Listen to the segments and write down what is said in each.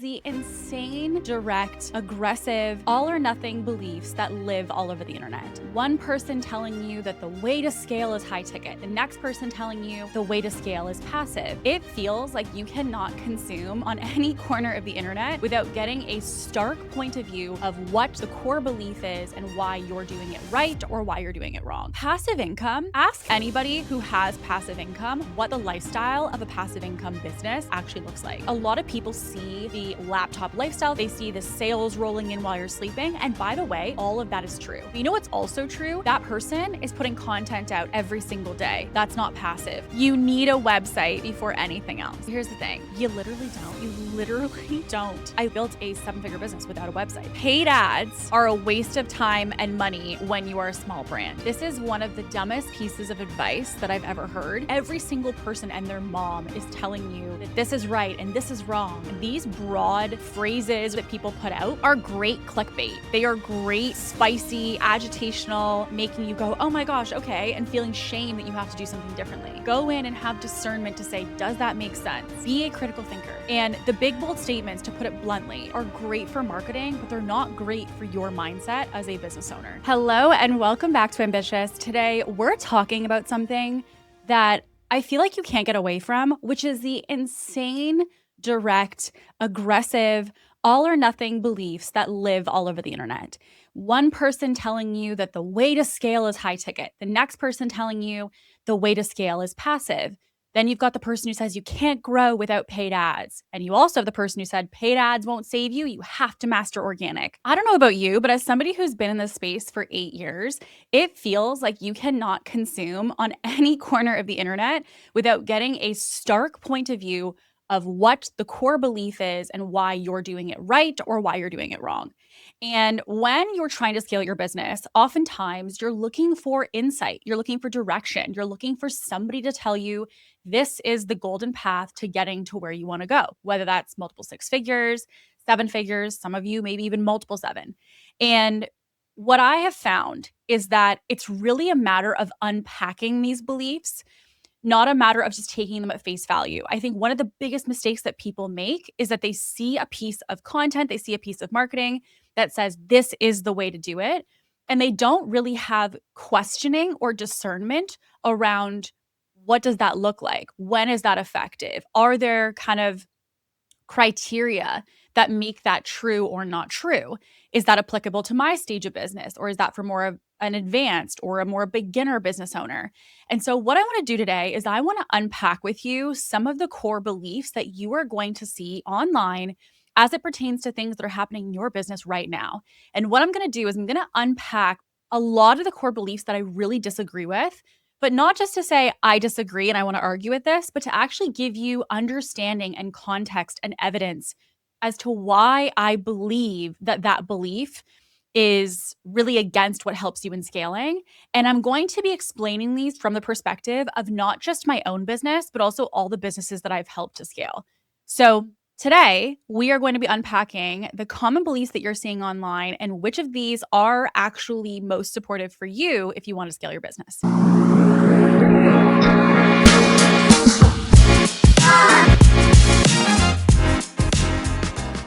The insane, direct, aggressive, all or nothing beliefs that live all over the internet. One person telling you that the way to scale is high ticket, the next person telling you the way to scale is passive. It feels like you cannot consume on any corner of the internet without getting a stark point of view of what the core belief is and why you're doing it right or why you're doing it wrong. Passive income, ask anybody who has passive income what the lifestyle of a passive income business actually looks like. A lot of people see the laptop lifestyle, they see the sales rolling in while you're sleeping, and by the way, all of that is true. But you know what's also true? That person is putting content out every single day. That's not passive. You need a website before anything else. Here's the thing, you literally don't. You literally don't. I built a 7-figure business without a website. Paid ads are a waste of time and money when you are a small brand. This is one of the dumbest pieces of advice that I've ever heard. Every single person and their mom is telling you that this is right and this is wrong. And these broad phrases that people put out are great clickbait. They are great, spicy, agitational, making you go, oh my gosh, okay, and feeling shame that you have to do something differently. Go in and have discernment to say, does that make sense? Be a critical thinker. And the big, bold statements, to put it bluntly, are great for marketing, but they're not great for your mindset as a business owner. Hello, and welcome back to Ambitious. Today, we're talking about something that I feel like you can't get away from, which is the insane, direct, aggressive, all or nothing beliefs that live all over the internet. One person telling you that the way to scale is high ticket, the next person telling you the way to scale is passive. Then you've got the person who says you can't grow without paid ads. And you also have the person who said paid ads won't save you. You have to master organic. I don't know about you, but as somebody who's been in this space for 8 years, it feels like you cannot consume on any corner of the internet without getting a stark point of view of what the core belief is and why you're doing it right or why you're doing it wrong. And when you're trying to scale your business, oftentimes you're looking for insight, you're looking for direction, you're looking for somebody to tell you this is the golden path to getting to where you want to go, whether that's multiple 6 figures, 7 figures, some of you maybe even multiple 7. And what I have found is that it's really a matter of unpacking these beliefs, not a matter of just taking them at face value. I think one of the biggest mistakes that people make is that they see a piece of content, they see a piece of marketing that says this is the way to do it, and they don't really have questioning or discernment around what does that look like? When is that effective? Are there kind of criteria that make that true or not true? Is that applicable to my stage of business, or is that for more of an advanced or a more beginner business owner? And so what I want to do today is I want to unpack with you some of the core beliefs that you are going to see online as it pertains to things that are happening in your business right now. And what I'm going to do is I'm going to unpack a lot of the core beliefs that I really disagree with, but not just to say I disagree and I want to argue with this, but to actually give you understanding and context and evidence as to why I believe that that belief is really against what helps you in scaling. And I'm going to be explaining these from the perspective of not just my own business, but also all the businesses that I've helped to scale. So today, we are going to be unpacking the common beliefs that you're seeing online and which of these are actually most supportive for you if you want to scale your business.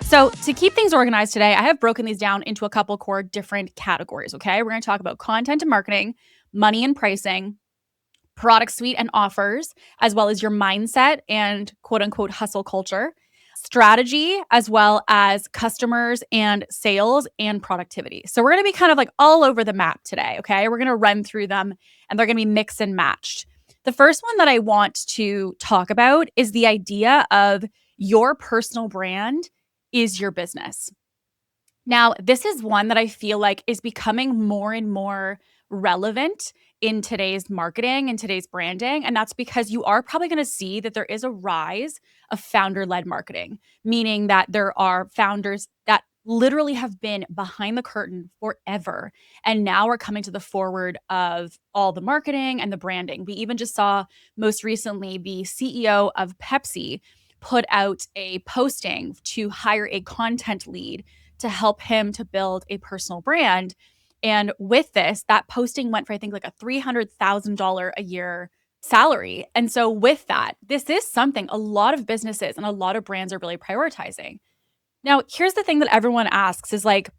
So to keep things organized today, I have broken these down into a couple core different categories, okay? We're going to talk about content and marketing, money and pricing, product suite and offers, as well as your mindset and quote unquote hustle culture, strategy, as well as customers and sales and productivity. So we're going to be kind of like all over the map today, okay? We're going to run through them and they're going to be mixed and matched. The first one that I want to talk about is the idea of your personal brand is your business. Now, this is one that I feel like is becoming more and more relevant in today's marketing and today's branding. And that's because you are probably going to see that there is a rise of founder-led marketing, meaning that there are founders that literally have been behind the curtain forever and now are coming to the forward of all the marketing and the branding. We even just saw most recently the CEO of Pepsi put out a posting to hire a content lead to help him to build a personal brand. And with this, that posting went for, I think, like a $300,000 a year salary. And so with that, this is something a lot of businesses and a lot of brands are really prioritizing. Now, here's the thing that everyone asks is like,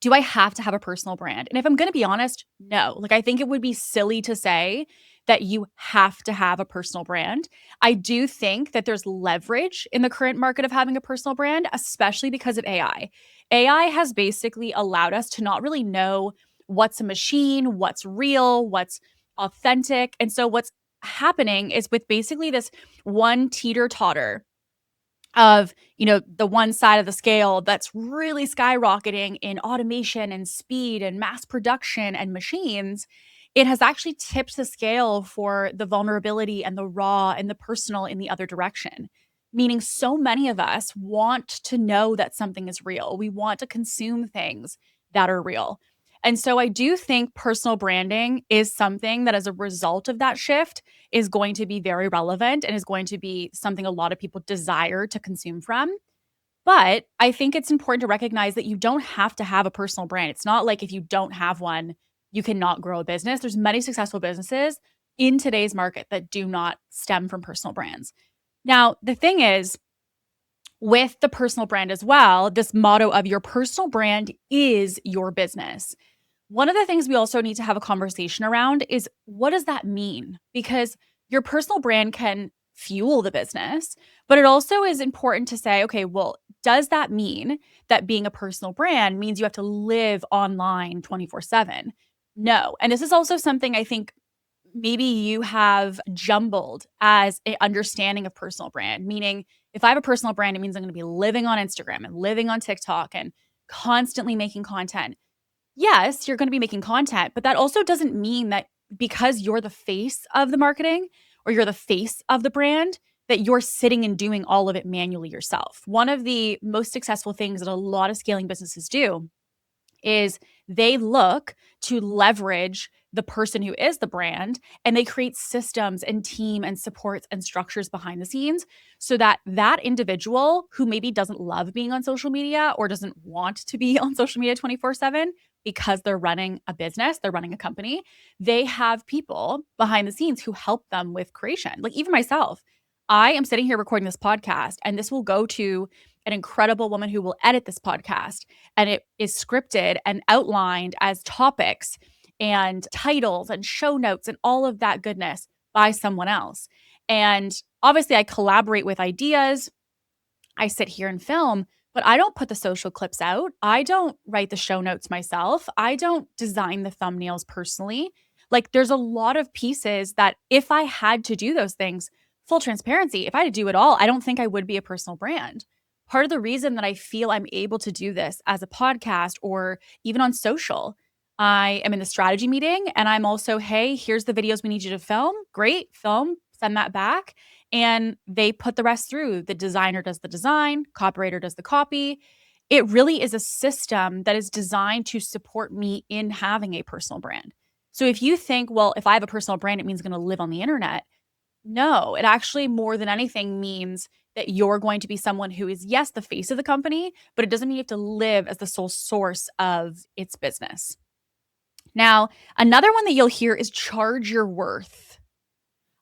do I have to have a personal brand? And if I'm going to be honest, no. Like, I think it would be silly to say that you have to have a personal brand. I do think that there's leverage in the current market of having a personal brand, especially because of AI. AI has basically allowed us to not really know what's a machine, what's real, what's authentic. And so, what's happening is with basically this one teeter totter of, the one side of the scale that's really skyrocketing in automation and speed and mass production and machines, it has actually tipped the scale for the vulnerability and the raw and the personal in the other direction. Meaning, so many of us want to know that something is real. We want to consume things that are real. And so I do think personal branding is something that, as a result of that shift, is going to be very relevant and is going to be something a lot of people desire to consume from. But I think it's important to recognize that you don't have to have a personal brand. It's not like if you don't have one, you cannot grow a business. There's many successful businesses in today's market that do not stem from personal brands. Now, the thing is, with the personal brand as well, this motto of your personal brand is your business. One of the things we also need to have a conversation around is, what does that mean? Because your personal brand can fuel the business, but it also is important to say, okay, well, does that mean that being a personal brand means you have to live online 24/7? No. And this is also something I think maybe you have jumbled as a understanding of personal brand, meaning if I have a personal brand, it means I'm going to be living on Instagram and living on TikTok and constantly making content. Yes, you're going to be making content, but that also doesn't mean that because you're the face of the marketing or you're the face of the brand, that you're sitting and doing all of it manually yourself. One of the most successful things that a lot of scaling businesses do is they look to leverage the person who is the brand, and they create systems and team and supports and structures behind the scenes so that that individual who maybe doesn't love being on social media or doesn't want to be on social media 24/7 because they're running a business, they're running a company, they have people behind the scenes who help them with creation. Like, even myself, I am sitting here recording this podcast, and this will go to an incredible woman who will edit this podcast, and it is scripted and outlined as topics and titles and show notes and all of that goodness by someone else. And obviously, I collaborate with ideas. I sit here and film, but I don't put the social clips out. I don't write the show notes myself. I don't design the thumbnails personally. Like, there's a lot of pieces that if I had to do those things, full transparency, if I had to do it all, I don't think I would be a personal brand. Part of the reason that I feel I'm able to do this as a podcast or even on social, I am in the strategy meeting and I'm also, hey, here's the videos we need you to film. Great, film, send that back, and they put the rest through. The designer does the design, copywriter does the copy. It really is a system that is designed to support me in having a personal brand. So if you think, well, if I have a personal brand, it means I'm going to live on the internet. No, it actually more than anything means that you're going to be someone who is, yes, the face of the company, but it doesn't mean you have to live as the sole source of its business. Now, another one that you'll hear is charge your worth.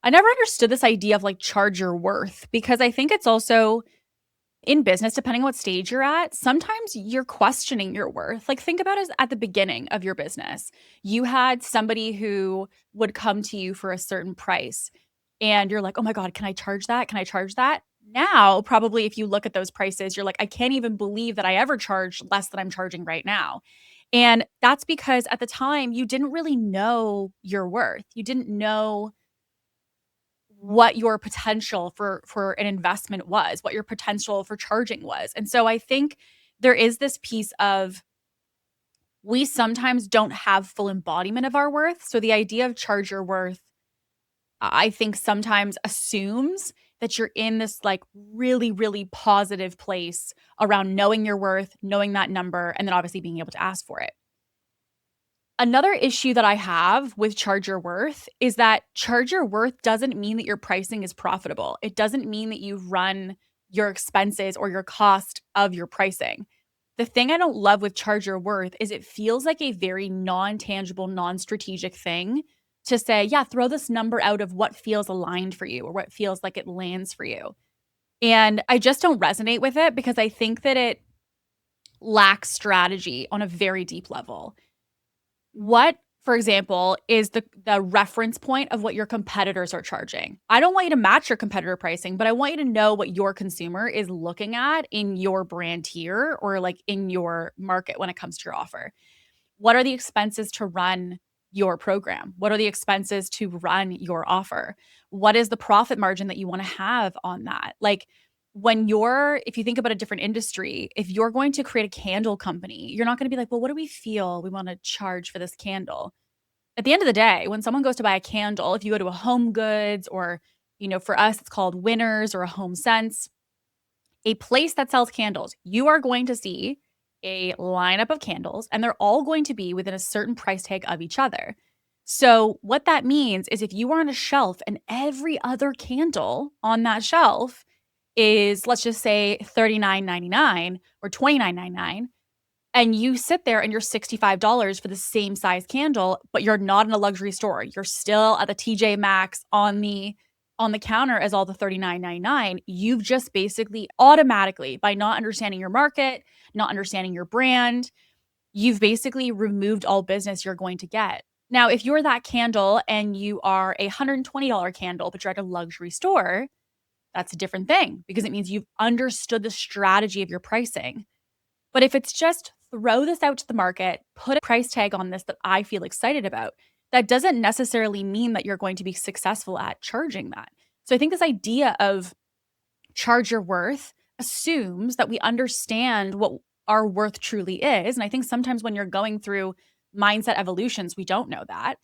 I never understood this idea of like charge your worth, because I think it's also in business, depending on what stage you're at, sometimes you're questioning your worth. Like, think about it at the beginning of your business. You had somebody who would come to you for a certain price, and you're like, oh my God, can I charge that? Can I charge that? Now, probably if you look at those prices, you're like, I can't even believe that I ever charged less than I'm charging right now. And that's because at the time you didn't really know your worth. You didn't know what your potential for an investment was, what your potential for charging was. And so I think there is this piece of, we sometimes don't have full embodiment of our worth. So the idea of charge your worth, I think sometimes assumes that you're in this like really, really positive place around knowing your worth, knowing that number, and then obviously being able to ask for it. Another issue that I have with charge your worth is that charge your worth doesn't mean that your pricing is profitable. It doesn't mean that you run your expenses or your cost of your pricing. The thing I don't love with charge your worth is it feels like a very non-tangible, non-strategic thing to say, yeah, throw this number out of what feels aligned for you or what feels like it lands for you. And I just don't resonate with it because I think that it lacks strategy on a very deep level. What, for example, is the reference point of what your competitors are charging? I don't want you to match your competitor pricing, but I want you to know what your consumer is looking at in your brand tier or like in your market when it comes to your offer. What are the expenses to run your program? What are the expenses to run your offer? What is the profit margin that you want to have on that? Like if you think about a different industry, if you're going to create a candle company, you're not going to be like, well, what do we feel we want to charge for this candle? At the end of the day, when someone goes to buy a candle, if you go to a Home Goods or, for us, it's called Winners or a Home Sense, a place that sells candles, you are going to see a lineup of candles and they're all going to be within a certain price tag of each other. So, what that means is if you are on a shelf and every other candle on that shelf is, let's just say, $39.99 or $29.99, and you sit there and you're $65 for the same size candle, but you're not in a luxury store. You're still at the TJ Maxx on the counter as all the $39.99. You've just basically automatically, by not understanding your market, not understanding your brand, you've basically removed all business you're going to get. Now, if you're that candle and you are a $120 candle, but you're at a luxury store, that's a different thing because it means you've understood the strategy of your pricing. But if it's just throw this out to the market, put a price tag on this that I feel excited about, that doesn't necessarily mean that you're going to be successful at charging that. So I think this idea of charge your worth assumes that we understand what our worth truly is. And I think sometimes when you're going through mindset evolutions, we don't know that.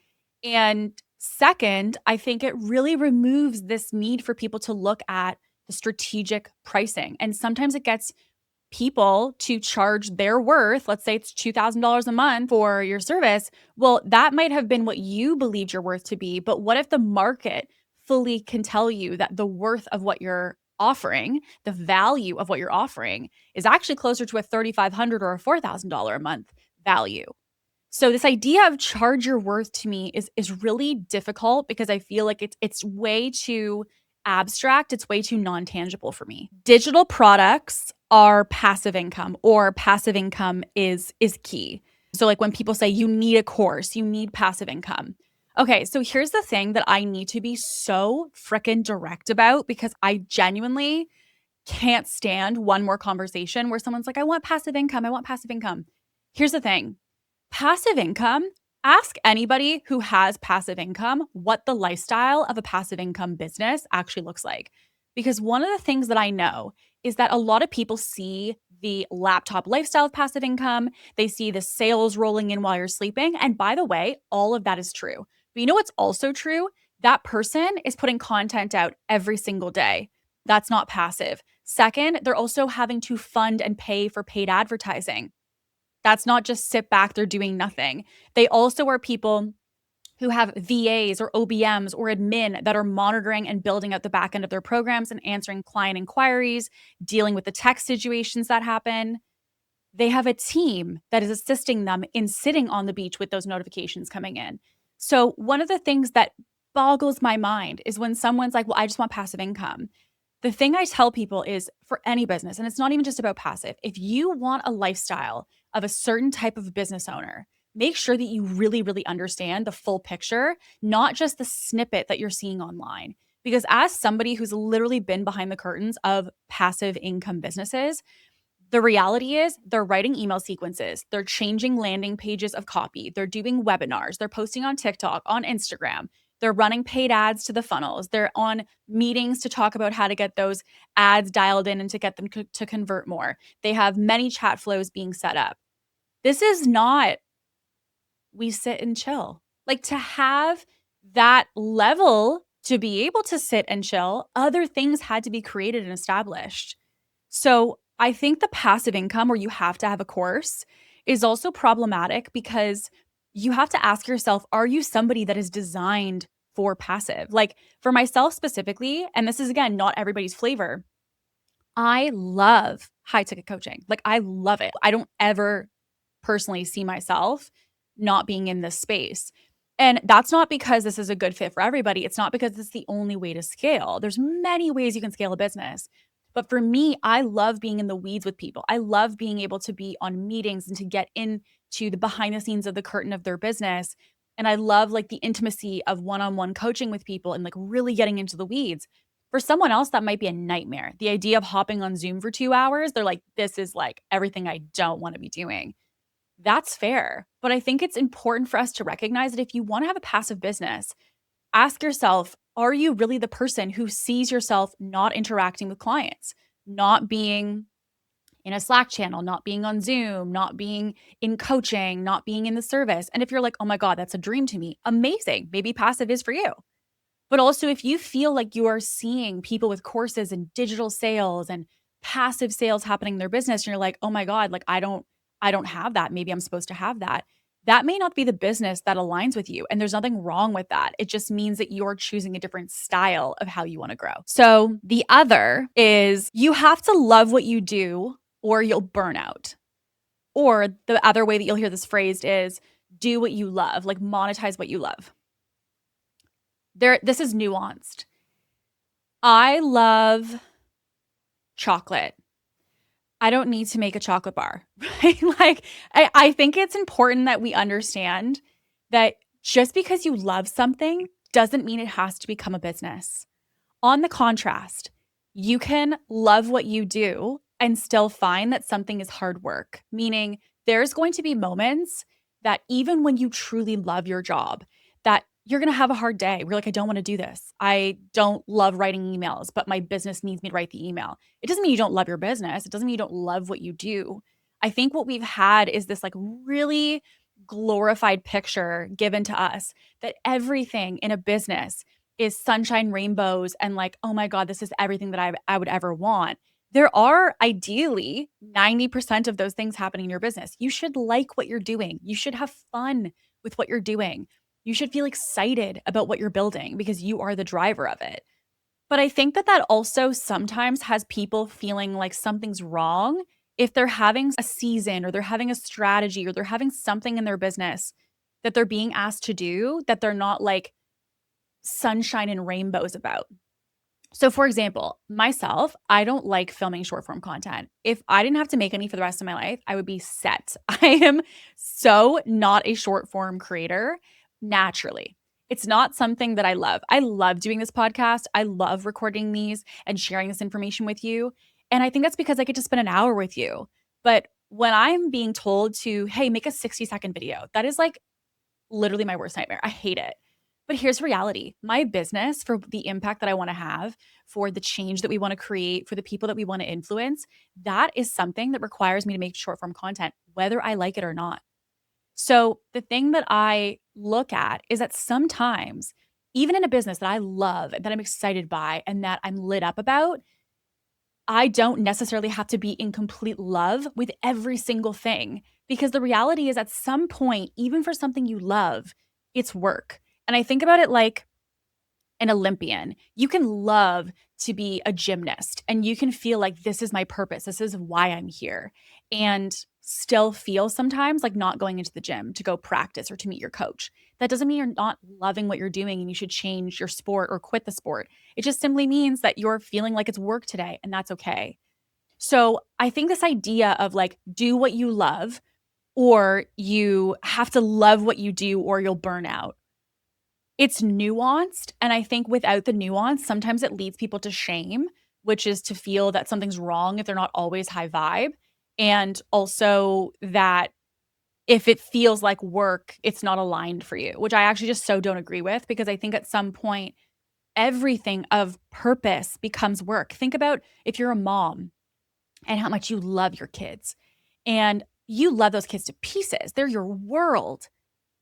And second, I think it really removes this need for people to look at the strategic pricing. And sometimes it gets people to charge their worth. Let's say it's $2,000 a month for your service. Well, that might have been what you believed your worth to be. But what if the market fully can tell you that the worth of what you're offering, the value of what you're offering, is actually closer to a $3,500 or a $4,000 a month value? So this idea of charge your worth to me is really difficult because I feel like it's way too abstract, it's way too non-tangible for me. Digital products are passive income, or passive income is key. So like when people say you need a course, you need passive income. Okay, so here's the thing that I need to be so freaking direct about because I genuinely can't stand one more conversation where someone's like, I want passive income. I want passive income. Here's the thing. Passive income, ask anybody who has passive income what the lifestyle of a passive income business actually looks like. Because one of the things that I know is that a lot of people see the laptop lifestyle of passive income, they see the sales rolling in while you're sleeping. And by the way, all of that is true. But you know what's also true? That person is putting content out every single day. That's not passive. Second, they're also having to fund and pay for paid advertising. That's not just sit back, they're doing nothing. They also are people who have VAs or OBMs or admin that are monitoring and building out the back end of their programs and answering client inquiries, dealing with the tech situations that happen. They have a team that is assisting them in sitting on the beach with those notifications coming in. So, one of the things that boggles my mind is when someone's like, well, I just want passive income. The thing I tell people is for any business, and it's not even just about passive, if you want a lifestyle of a certain type of business owner, make sure that you really, really understand the full picture, not just the snippet that you're seeing online. Because as somebody who's literally been behind the curtains of passive income businesses, the reality is they're writing email sequences, they're changing landing pages of copy, they're doing webinars, they're posting on TikTok, on Instagram, they're running paid ads to the funnels, they're on meetings to talk about how to get those ads dialed in and to get them to convert more. They have many chat flows being set up. This is not we sit and chill. Like to have that level to be able to sit and chill, other things had to be created and established. So I think the passive income where you have to have a course is also problematic because you have to ask yourself, are you somebody that is designed for passive? Like for myself specifically, and this is again, not everybody's flavor, I love high ticket coaching. Like I love it. I don't ever personally see myself not being in this space. And that's not because this is a good fit for everybody. It's not because it's the only way to scale. There's many ways you can scale a business. But for me, I love being in the weeds with people. I love being able to be on meetings and to get into the behind the scenes of the curtain of their business. And I love like the intimacy of one-on-one coaching with people and like really getting into the weeds. For someone else, that might be a nightmare. The idea of hopping on Zoom for 2 hours, they're like, this is like everything I don't want to be doing. That's fair. But I think it's important for us to recognize that if you want to have a passive business, ask yourself, are you really the person who sees yourself not interacting with clients, not being in a Slack channel, not being on Zoom, not being in coaching, not being in the service? And if you're like, oh my God, that's a dream to me, amazing. Maybe passive is for you. But also, if you feel like you are seeing people with courses and digital sales and passive sales happening in their business, and you're like, oh my God, like I don't have that. Maybe I'm supposed to have that. That may not be the business that aligns with you. And there's nothing wrong with that. It just means that you're choosing a different style of how you want to grow. So the other is you have to love what you do or you'll burn out. Or the other way that you'll hear this phrased is do what you love, like monetize what you love. This is nuanced. I love chocolate. I don't need to make a chocolate bar, right? Like, I think it's important that we understand that just because you love something doesn't mean it has to become a business. On the contrast, you can love what you do and still find that something is hard work, meaning there's going to be moments that even when you truly love your job, that you're going to have a hard day. We're like, I don't want to do this. I don't love writing emails, but my business needs me to write the email. It doesn't mean you don't love your business. It doesn't mean you don't love what you do. I think what we've had is this like really glorified picture given to us that everything in a business is sunshine, rainbows, and like, oh my God, this is everything that I would ever want. There are ideally 90% of those things happening in your business. You should like what you're doing. You should have fun with what you're doing. You should feel excited about what you're building because you are the driver of it. But I think that that also sometimes has people feeling like something's wrong if they're having a season or they're having a strategy or they're having something in their business that they're being asked to do that they're not like sunshine and rainbows about. So, for example, myself, I don't like filming short form content. If I didn't have to make any for the rest of my life, I would be set. I am so not a short form creator naturally. It's not something that I love. I love doing this podcast. I love recording these and sharing this information with you. And I think that's because I get to spend an hour with you. But when I'm being told to, hey, make a 60-second video, that is like literally my worst nightmare. I hate it. But here's reality. My business, for the impact that I want to have, for the change that we want to create, for the people that we want to influence, that is something that requires me to make short form content, whether I like it or not. So the thing that I look at is that sometimes, even in a business that I love, that I'm excited by, and that I'm lit up about, I don't necessarily have to be in complete love with every single thing, because the reality is at some point, even for something you love, it's work. And I think about it like an Olympian. You can love to be a gymnast and you can feel like this is my purpose. This is why I'm here. And still feel sometimes like not going into the gym to go practice or to meet your coach. That doesn't mean you're not loving what you're doing and you should change your sport or quit the sport. It just simply means that you're feeling like it's work today, and that's okay. So I think this idea of like, do what you love, or you have to love what you do or you'll burn out, it's nuanced. And I think without the nuance, sometimes it leads people to shame, which is to feel that something's wrong if they're not always high vibe. And also that if it feels like work, it's not aligned for you, which I actually just so don't agree with, because I think at some point, everything of purpose becomes work. Think about if you're a mom and how much you love your kids and you love those kids to pieces. They're your world.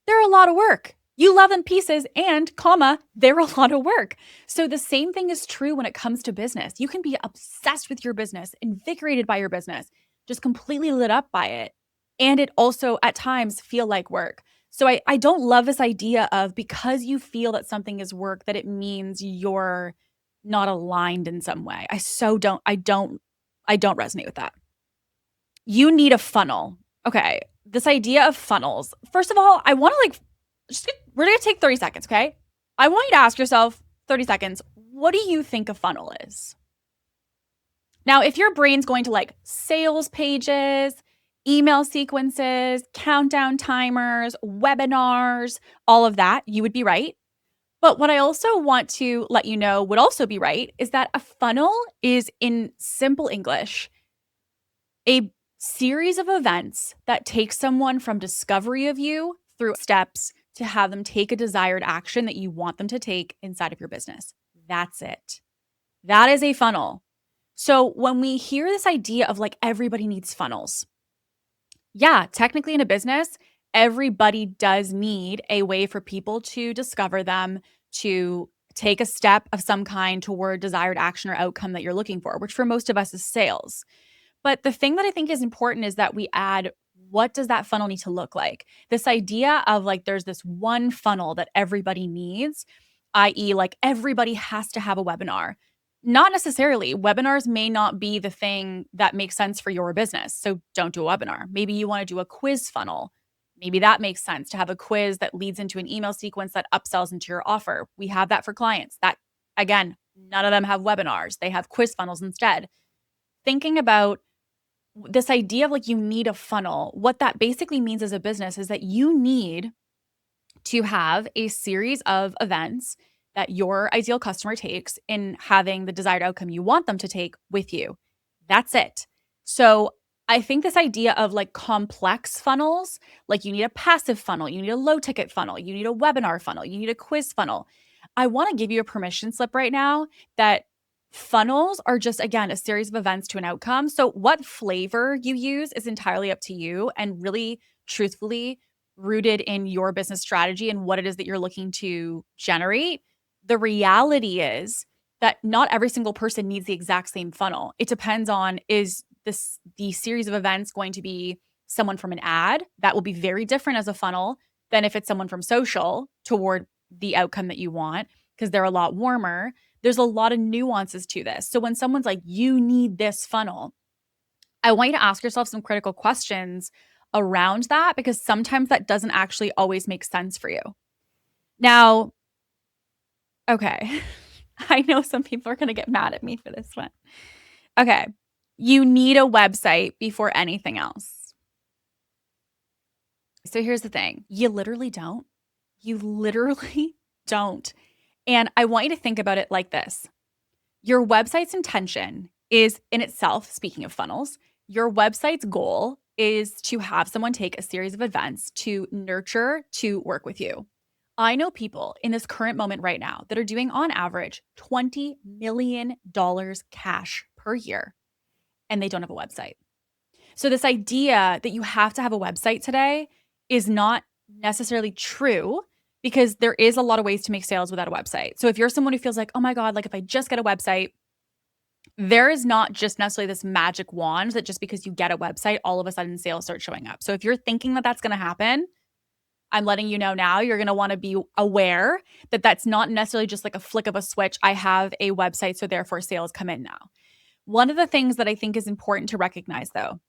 They're a lot of work. You love them pieces and, comma, they're a lot of work. So the same thing is true when it comes to business. You can be obsessed with your business, invigorated by your business, just completely lit up by it. And it also at times feel like work. So I don't love this idea of because you feel that something is work, that it means you're not aligned in some way. I don't resonate with that. You need a funnel. Okay. This idea of funnels. First of all, I want to we're going to take 30 seconds, okay? I want you to ask yourself 30 seconds, what do you think a funnel is? Now, if your brain's going to like sales pages, email sequences, countdown timers, webinars, all of that, you would be right. But what I also want to let you know would also be right is that a funnel is, in simple English, a series of events that take someone from discovery of you through steps to have them take a desired action that you want them to take inside of your business. That's it. That is a funnel. So when we hear this idea of like everybody needs funnels, yeah, technically in a business, everybody does need a way for people to discover them, to take a step of some kind toward desired action or outcome that you're looking for, which for most of us is sales. But the thing that I think is important is that we add, what does that funnel need to look like? This idea of like there's this one funnel that everybody needs, i.e., like everybody has to have a webinar. Not necessarily. Webinars may not be the thing that makes sense for your business. So don't do a webinar. Maybe you want to do a quiz funnel. Maybe that makes sense to have a quiz that leads into an email sequence that upsells into your offer. We have that for clients. That, again, none of them have webinars. They have quiz funnels instead. Thinking about this idea of like you need a funnel, what that basically means as a business is that you need to have a series of events that your ideal customer takes in having the desired outcome you want them to take with you. That's it. So I think this idea of like complex funnels, like you need a passive funnel, you need a low ticket funnel, you need a webinar funnel, you need a quiz funnel. I want to give you a permission slip right now that funnels are just, again, a series of events to an outcome. So what flavor you use is entirely up to you and really truthfully rooted in your business strategy and what it is that you're looking to generate. The reality is that not every single person needs the exact same funnel. It depends on, is the series of events going to be someone from an ad that will be very different as a funnel than if it's someone from social toward the outcome that you want, because they're a lot warmer. There's a lot of nuances to this. So when someone's like, you need this funnel, I want you to ask yourself some critical questions around that, because sometimes that doesn't actually always make sense for you. Now, okay, I know some people are going to get mad at me for this one. Okay, you need a website before anything else. So here's the thing. You literally don't. You literally don't. And I want you to think about it like this. Your website's intention is in itself, speaking of funnels, your website's goal is to have someone take a series of events to nurture to work with you. I know people in this current moment right now that are doing on average $20 million cash per year, and they don't have a website. So this idea that you have to have a website today is not necessarily true, because there is a lot of ways to make sales without a website. So if you're someone who feels like, oh my God, like if I just get a website, there is not just necessarily this magic wand that just because you get a website, all of a sudden sales start showing up. So if you're thinking that that's going to happen, I'm letting you know now, you're going to want to be aware that that's not necessarily just like a flick of a switch. I have a website, so therefore sales come in now. One of the things that I think is important to recognize, though,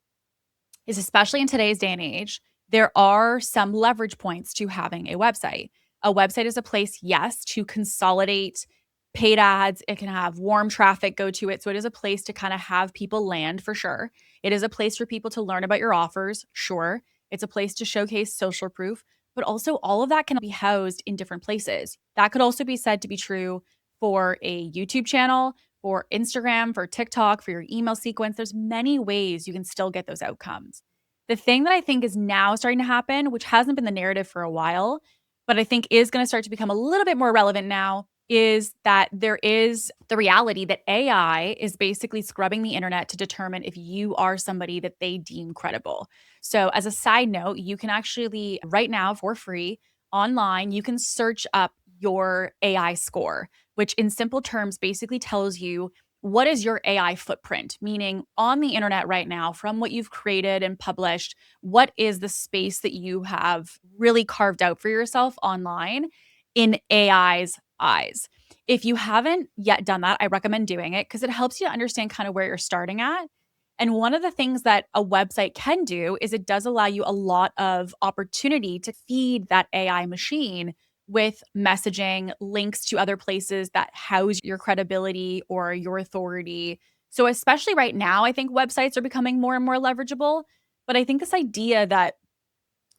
is especially in today's day and age, there are some leverage points to having a website. A website is a place, yes, to consolidate paid ads. It can have warm traffic go to it. So it is a place to kind of have people land, for sure. It is a place for people to learn about your offers. Sure. It's a place to showcase social proof, but also all of that can be housed in different places. That could also be said to be true for a YouTube channel, for Instagram, for TikTok, for your email sequence. There's many ways you can still get those outcomes. The thing that I think is now starting to happen, which hasn't been the narrative for a while, but I think is going to start to become a little bit more relevant now, is that there is the reality that AI is basically scrubbing the internet to determine if you are somebody that they deem credible. So as a side note, you can actually right now for free online, you can search up your AI score, which in simple terms basically tells you what is your AI footprint, meaning on the internet right now, from what you've created and published, what is the space that you have really carved out for yourself online in AI's eyes. If you haven't yet done that, I recommend doing it because it helps you to understand kind of where you're starting at. And one of the things that a website can do is it does allow you a lot of opportunity to feed that AI machine with messaging, links to other places that house your credibility or your authority. So especially right now, I think websites are becoming more and more leverageable. But I think this idea that,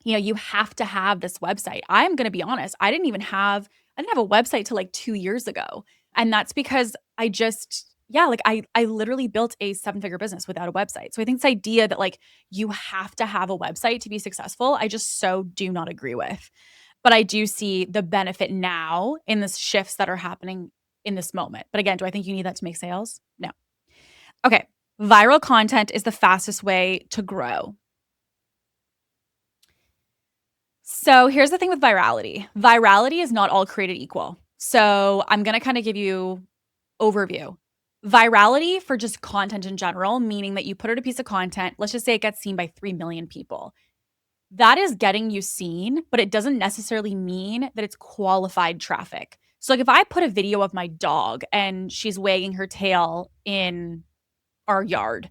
you have to have this website. I'm going to be honest. I didn't have a website till like 2 years ago. And that's because I literally built a 7-figure business without a website. So I think this idea that like you have to have a website to be successful, I just so do not agree with. But I do see the benefit now in the shifts that are happening in this moment. But again, do I think you need that to make sales? No. Okay. Viral content is the fastest way to grow. So here's the thing with virality. Virality is not all created equal. So I'm going to kind of give you overview. Virality for just content in general, meaning that you put out a piece of content, let's just say it gets seen by 3 million people. That is getting you seen, but it doesn't necessarily mean that it's qualified traffic. So like if I put a video of my dog and she's wagging her tail in our yard,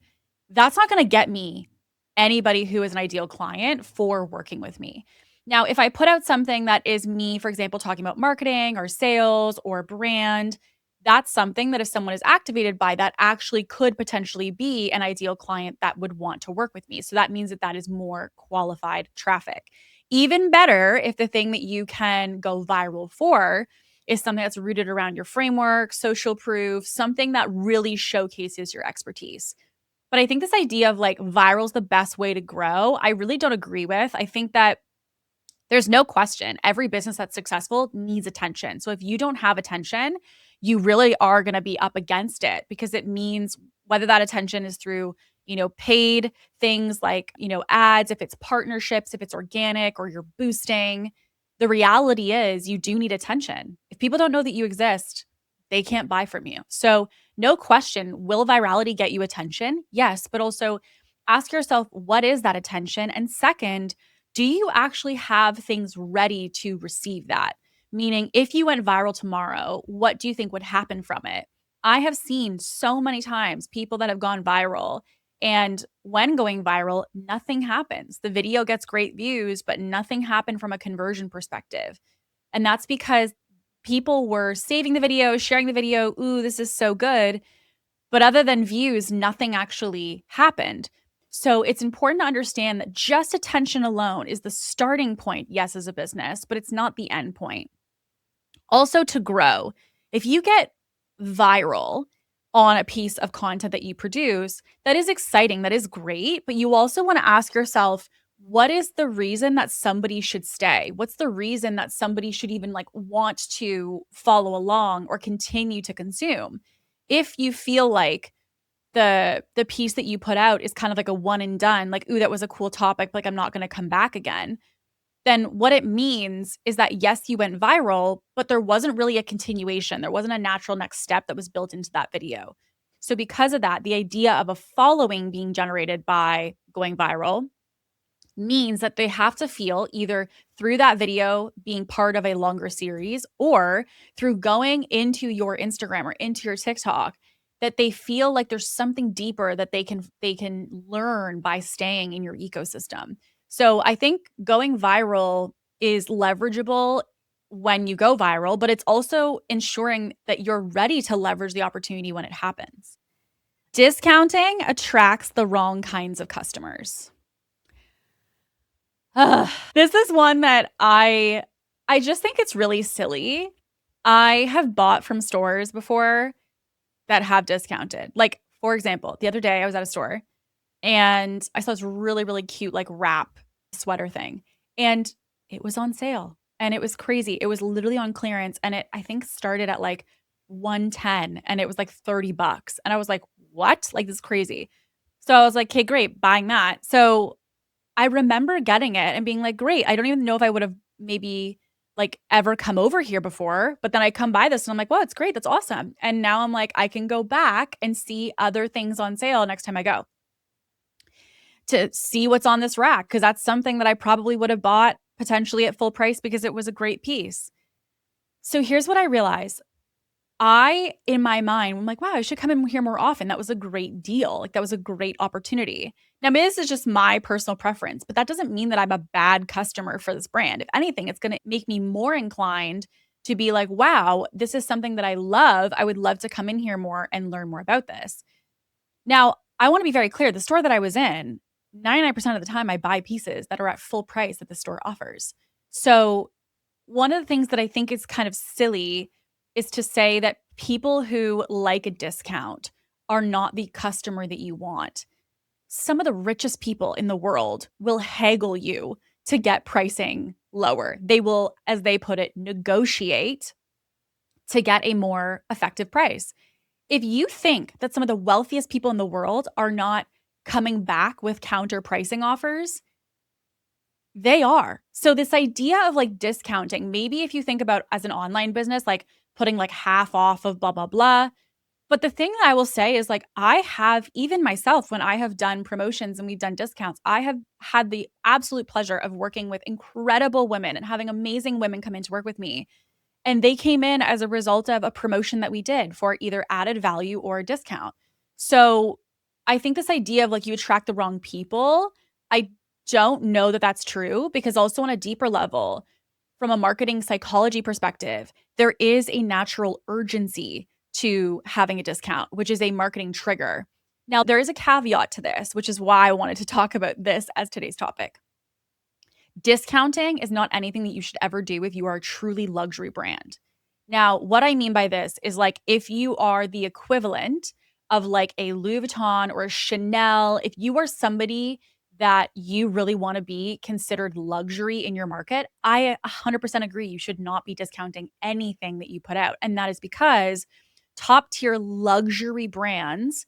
that's not going to get me anybody who is an ideal client for working with me. Now, if I put out something that is me, for example, talking about marketing or sales or brand, that's something that if someone is activated by that actually could potentially be an ideal client that would want to work with me. So that means that that is more qualified traffic. Even better if the thing that you can go viral for is something that's rooted around your framework, social proof, something that really showcases your expertise. But I think this idea of like viral is the best way to grow, I really don't agree with. I think that there's no question every business that's successful needs attention. So if you don't have attention, you really are going to be up against it because it means whether that attention is through, paid things like, ads, if it's partnerships, if it's organic or you're boosting, the reality is you do need attention. If people don't know that you exist, they can't buy from you. So no question, will virality get you attention? Yes, but also ask yourself, what is that attention? And second, do you actually have things ready to receive that? Meaning, if you went viral tomorrow, what do you think would happen from it? I have seen so many times people that have gone viral, and when going viral, nothing happens. The video gets great views, but nothing happened from a conversion perspective. And that's because people were saving the video, sharing the video. Ooh, this is so good. But other than views, nothing actually happened. So it's important to understand that just attention alone is the starting point, yes, as a business, but it's not the end point. Also, to grow, if you get viral on a piece of content that you produce, that is exciting, that is great, but you also want to ask yourself, what is the reason that somebody should stay? What's the reason that somebody should even like want to follow along or continue to consume? If you feel like the piece that you put out is kind of like a one and done, like, ooh, that was a cool topic, but like I'm not going to come back again, then what it means is that yes, you went viral, but there wasn't really a continuation. There wasn't a natural next step that was built into that video. So because of that, the idea of a following being generated by going viral means that they have to feel either through that video being part of a longer series or through going into your Instagram or into your TikTok, that they feel like there's something deeper that they can learn by staying in your ecosystem. So I think going viral is leverageable when you go viral, but it's also ensuring that you're ready to leverage the opportunity when it happens. Discounting attracts the wrong kinds of customers. This is one that I just think it's really silly. I have bought from stores before that have discounted. Like, for example, the other day I was at a store and I saw this really, really cute like wrap sweater thing, and it was on sale and it was crazy. It was literally on clearance, and it I think started at like 110 and it was like $30. And I was like, "What? Like this is crazy." So I was like, "Okay, great, buying that." So I remember getting it and being like, "Great." I don't even know if I would have maybe like ever come over here before, but then I come by this and I'm like, "Wow, it's great. That's awesome." And now I'm like, I can go back and see other things on sale next time I go to see what's on this rack, because that's something that I probably would have bought potentially at full price because it was a great piece. So here's what I realized. In my mind, I'm like, wow, I should come in here more often. That was a great deal. Like, that was a great opportunity. Now, maybe this is just my personal preference, but that doesn't mean that I'm a bad customer for this brand. If anything, it's going to make me more inclined to be like, wow, this is something that I love. I would love to come in here more and learn more about this. Now, I want to be very clear. The store that I was in, 99% of the time I buy pieces that are at full price that the store offers. So, one of the things that I think is kind of silly is to say that people who like a discount are not the customer that you want. Some of the richest people in the world will haggle you to get pricing lower. They will, as they put it, negotiate to get a more effective price. If you think that some of the wealthiest people in the world are not coming back with counter pricing offers, they are. So this idea of like discounting, maybe if you think about as an online business, like putting like half off of blah, blah, blah. But the thing that I will say is like, I have, even myself, when I have done promotions and we've done discounts, I have had the absolute pleasure of working with incredible women and having amazing women come in to work with me. And they came in as a result of a promotion that we did for either added value or a discount. So I think this idea of like you attract the wrong people, I don't know that that's true, because also on a deeper level, from a marketing psychology perspective, there is a natural urgency to having a discount, which is a marketing trigger. Now, there is a caveat to this, which is why I wanted to talk about this as today's topic. Discounting is not anything that you should ever do if you are a truly luxury brand. Now, what I mean by this is like if you are the equivalent of like a Louis Vuitton or a Chanel, if you are somebody that you really want to be considered luxury in your market, I 100% agree you should not be discounting anything that you put out. And that is because top tier luxury brands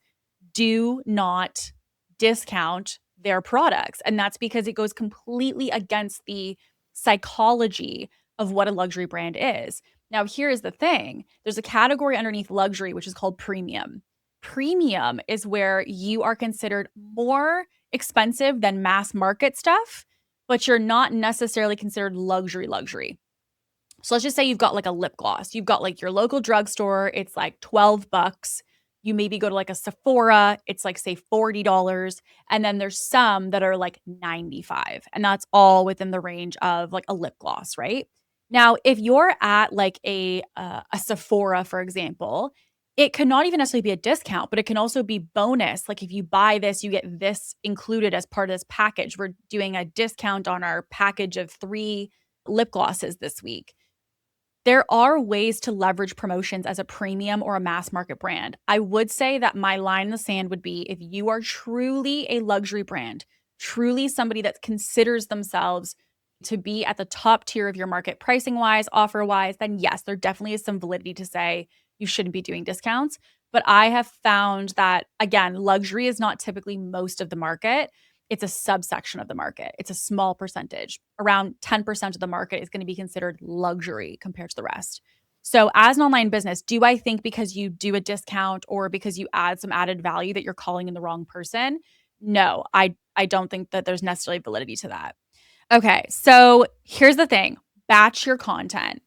do not discount their products. And that's because it goes completely against the psychology of what a luxury brand is. Now, here's the thing, there's a category underneath luxury, which is called premium. Premium is where you are considered more expensive than mass market stuff, but you're not necessarily considered luxury. So let's just say you've got like a lip gloss. You've got like your local drugstore, it's like 12 bucks. You maybe go to like a Sephora, it's like say $40, and then there's some that are like 95, and that's all within the range of like a lip gloss, right? Now, if you're at like a Sephora, for example, it could not even necessarily be a discount, but it can also be bonus. Like if you buy this, you get this included as part of this package. We're doing a discount on our package of 3 lip glosses this week. There are ways to leverage promotions as a premium or a mass market brand. I would say that my line in the sand would be if you are truly a luxury brand, truly somebody that considers themselves to be at the top tier of your market, pricing wise, offer wise, then yes, there definitely is some validity to say you shouldn't be doing discounts. But I have found that, again, luxury is not typically most of the market. It's a subsection of the market. It's a small percentage. Around 10% of the market is going to be considered luxury compared to the rest. So, as an online business, do I think because you do a discount or because you add some added value that you're calling in the wrong person? No, I don't think that there's necessarily validity to that. Okay, so here's the thing, batch your content.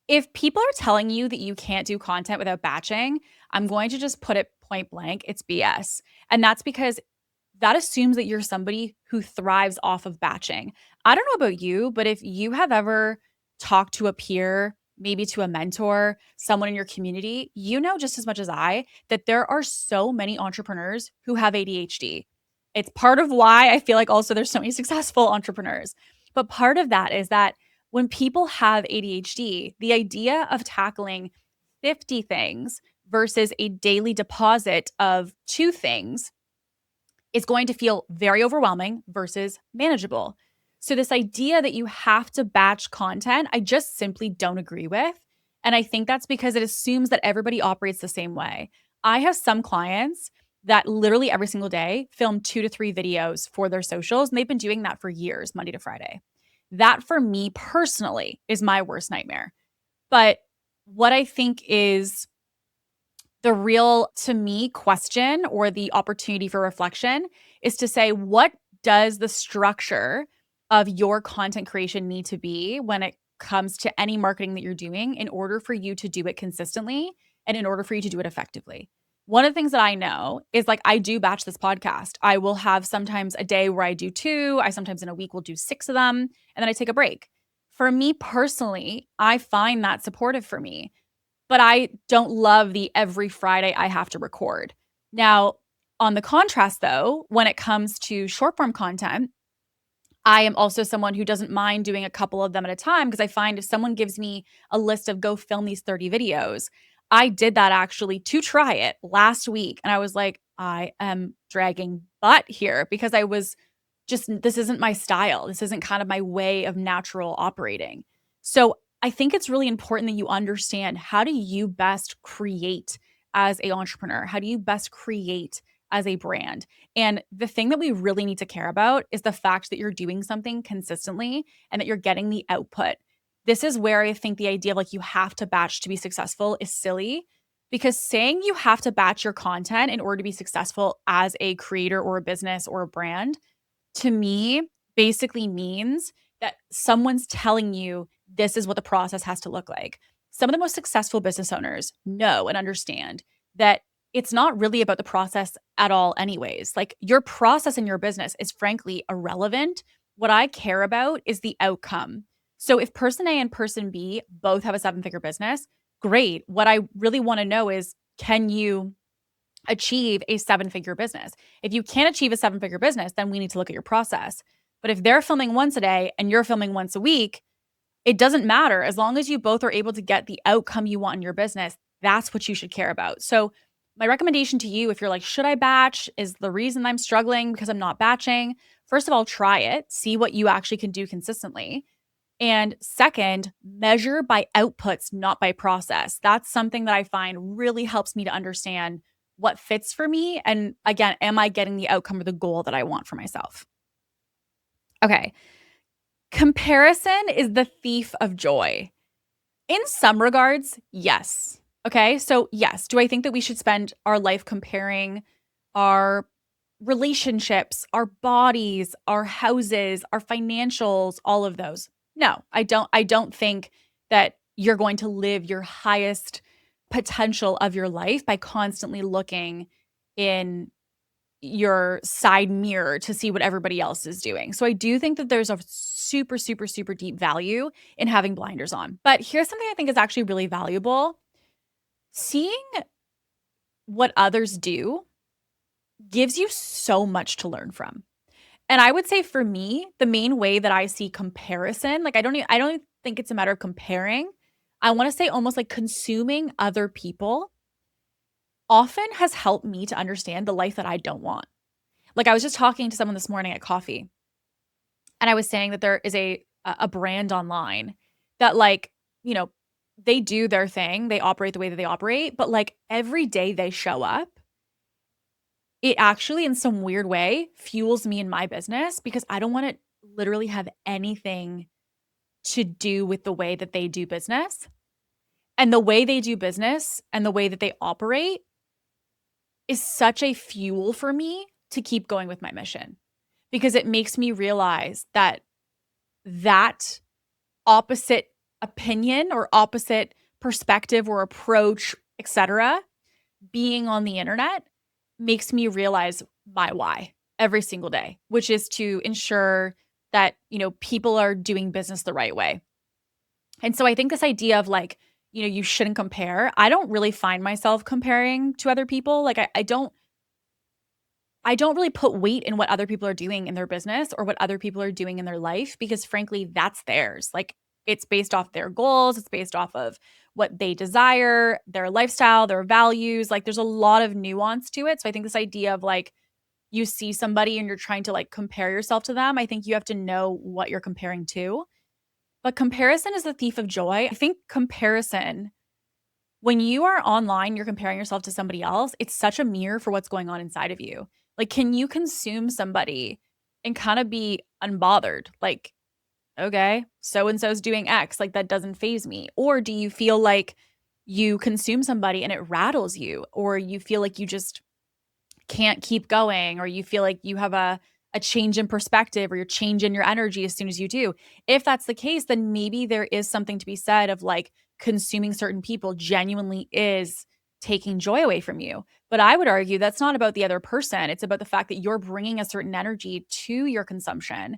If people are telling you that you can't do content without batching, I'm going to just put it point blank, it's BS. And that's because that assumes that you're somebody who thrives off of batching. I don't know about you, but if you have ever talked to a peer, maybe to a mentor, someone in your community, you know just as much as I that there are so many entrepreneurs who have ADHD. It's part of why I feel like also there's so many successful entrepreneurs. But part of that is that when people have ADHD, the idea of tackling 50 things versus a daily deposit of 2 things is going to feel very overwhelming versus manageable. So, this idea that you have to batch content, I just simply don't agree with. And I think that's because it assumes that everybody operates the same way. I have some clients that literally every single day film 2 to 3 videos for their socials, and they've been doing that for years, Monday to Friday. That for me personally is my worst nightmare. But what I think is the real, to me, question or the opportunity for reflection is to say, what does the structure of your content creation need to be when it comes to any marketing that you're doing in order for you to do it consistently and in order for you to do it effectively? One of the things that I know is like I do batch this podcast. I will have sometimes a day where I do 2, I sometimes in a week will do 6 of them, and then I take a break. For me personally, I find that supportive for me, but I don't love the every Friday I have to record. Now, On the contrast, though, when it comes to short form content, I am also someone who doesn't mind doing a couple of them at a time because I find if someone gives me a list of go film these 30 videos, I did that actually to try it last week. And I was like, I am dragging butt here because I was just, this isn't my style. This isn't kind of my way of natural operating. So I think it's really important that you understand, how do you best create as an entrepreneur? How do you best create as a brand? And the thing that we really need to care about is the fact that you're doing something consistently and that you're getting the output. This is where I think the idea of like you have to batch to be successful is silly, because saying you have to batch your content in order to be successful as a creator or a business or a brand, to me, basically means that someone's telling you this is what the process has to look like. Some of the most successful business owners know and understand that it's not really about the process at all, anyways. Like, your process in your business is frankly irrelevant. What I care about is the outcome. So if person A and person B both have a 7-figure business, great. What I really want to know is, can you achieve a 7-figure business? If you can't achieve a 7-figure business, then we need to look at your process. But if they're filming once a day and you're filming once a week, it doesn't matter. As long as you both are able to get the outcome you want in your business, that's what you should care about. So my recommendation to you, if you're like, should I batch? Is the reason I'm struggling because I'm not batching? First of all, try it, see what you actually can do consistently. And second, measure by outputs, not by process. That's something that I find really helps me to understand what fits for me. And again, am I getting the outcome or the goal that I want for myself? Okay. Comparison is the thief of joy. In some regards, yes. Okay. So, yes. Do I think that we should spend our life comparing our relationships, our bodies, our houses, our financials, all of those? No, I don't. I don't think that you're going to live your highest potential of your life by constantly looking in your side mirror to see what everybody else is doing. So I do think that there's a super, super, super deep value in having blinders on. But here's something I think is actually really valuable. Seeing what others do gives you so much to learn from. And I would say for me, the main way that I see comparison, like I don't think it's a matter of comparing. I want to say almost like consuming other people often has helped me to understand the life that I don't want. Like, I was just talking to someone this morning at coffee, and I was saying that there is a brand online that, like, you know, they do their thing, they operate the way that they operate, but like every day they show up, it actually in some weird way fuels me in my business because I don't want to literally have anything to do with the way that they do business. And the way they do business and the way that they operate is such a fuel for me to keep going with my mission, because it makes me realize that that opposite opinion or opposite perspective or approach, etc., being on the internet makes me realize my why every single day, which is to ensure that, people are doing business the right way. And so I think this idea of like, you shouldn't compare. I don't really find myself comparing to other people. Like I don't really put weight in what other people are doing in their business or what other people are doing in their life, because frankly, that's theirs. Like, it's based off their goals, it's based off of what they desire, their lifestyle, their values. Like, there's a lot of nuance to it. So I think this idea of like, you see somebody and you're trying to like compare yourself to them, I think you have to know what you're comparing to. But comparison is the thief of joy. I think comparison, when you are online, you're comparing yourself to somebody else, it's such a mirror for what's going on inside of you. Like, can you consume somebody and kind of be unbothered? Like, okay, so and so's doing X, like that doesn't faze me. Or do you feel like you consume somebody and it rattles you, or you feel like you just can't keep going, or you feel like you have a change in perspective or you're changing your energy as soon as you do? If that's the case, then maybe there is something to be said of like consuming certain people genuinely is taking joy away from you. But I would argue that's not about the other person. It's about the fact that you're bringing a certain energy to your consumption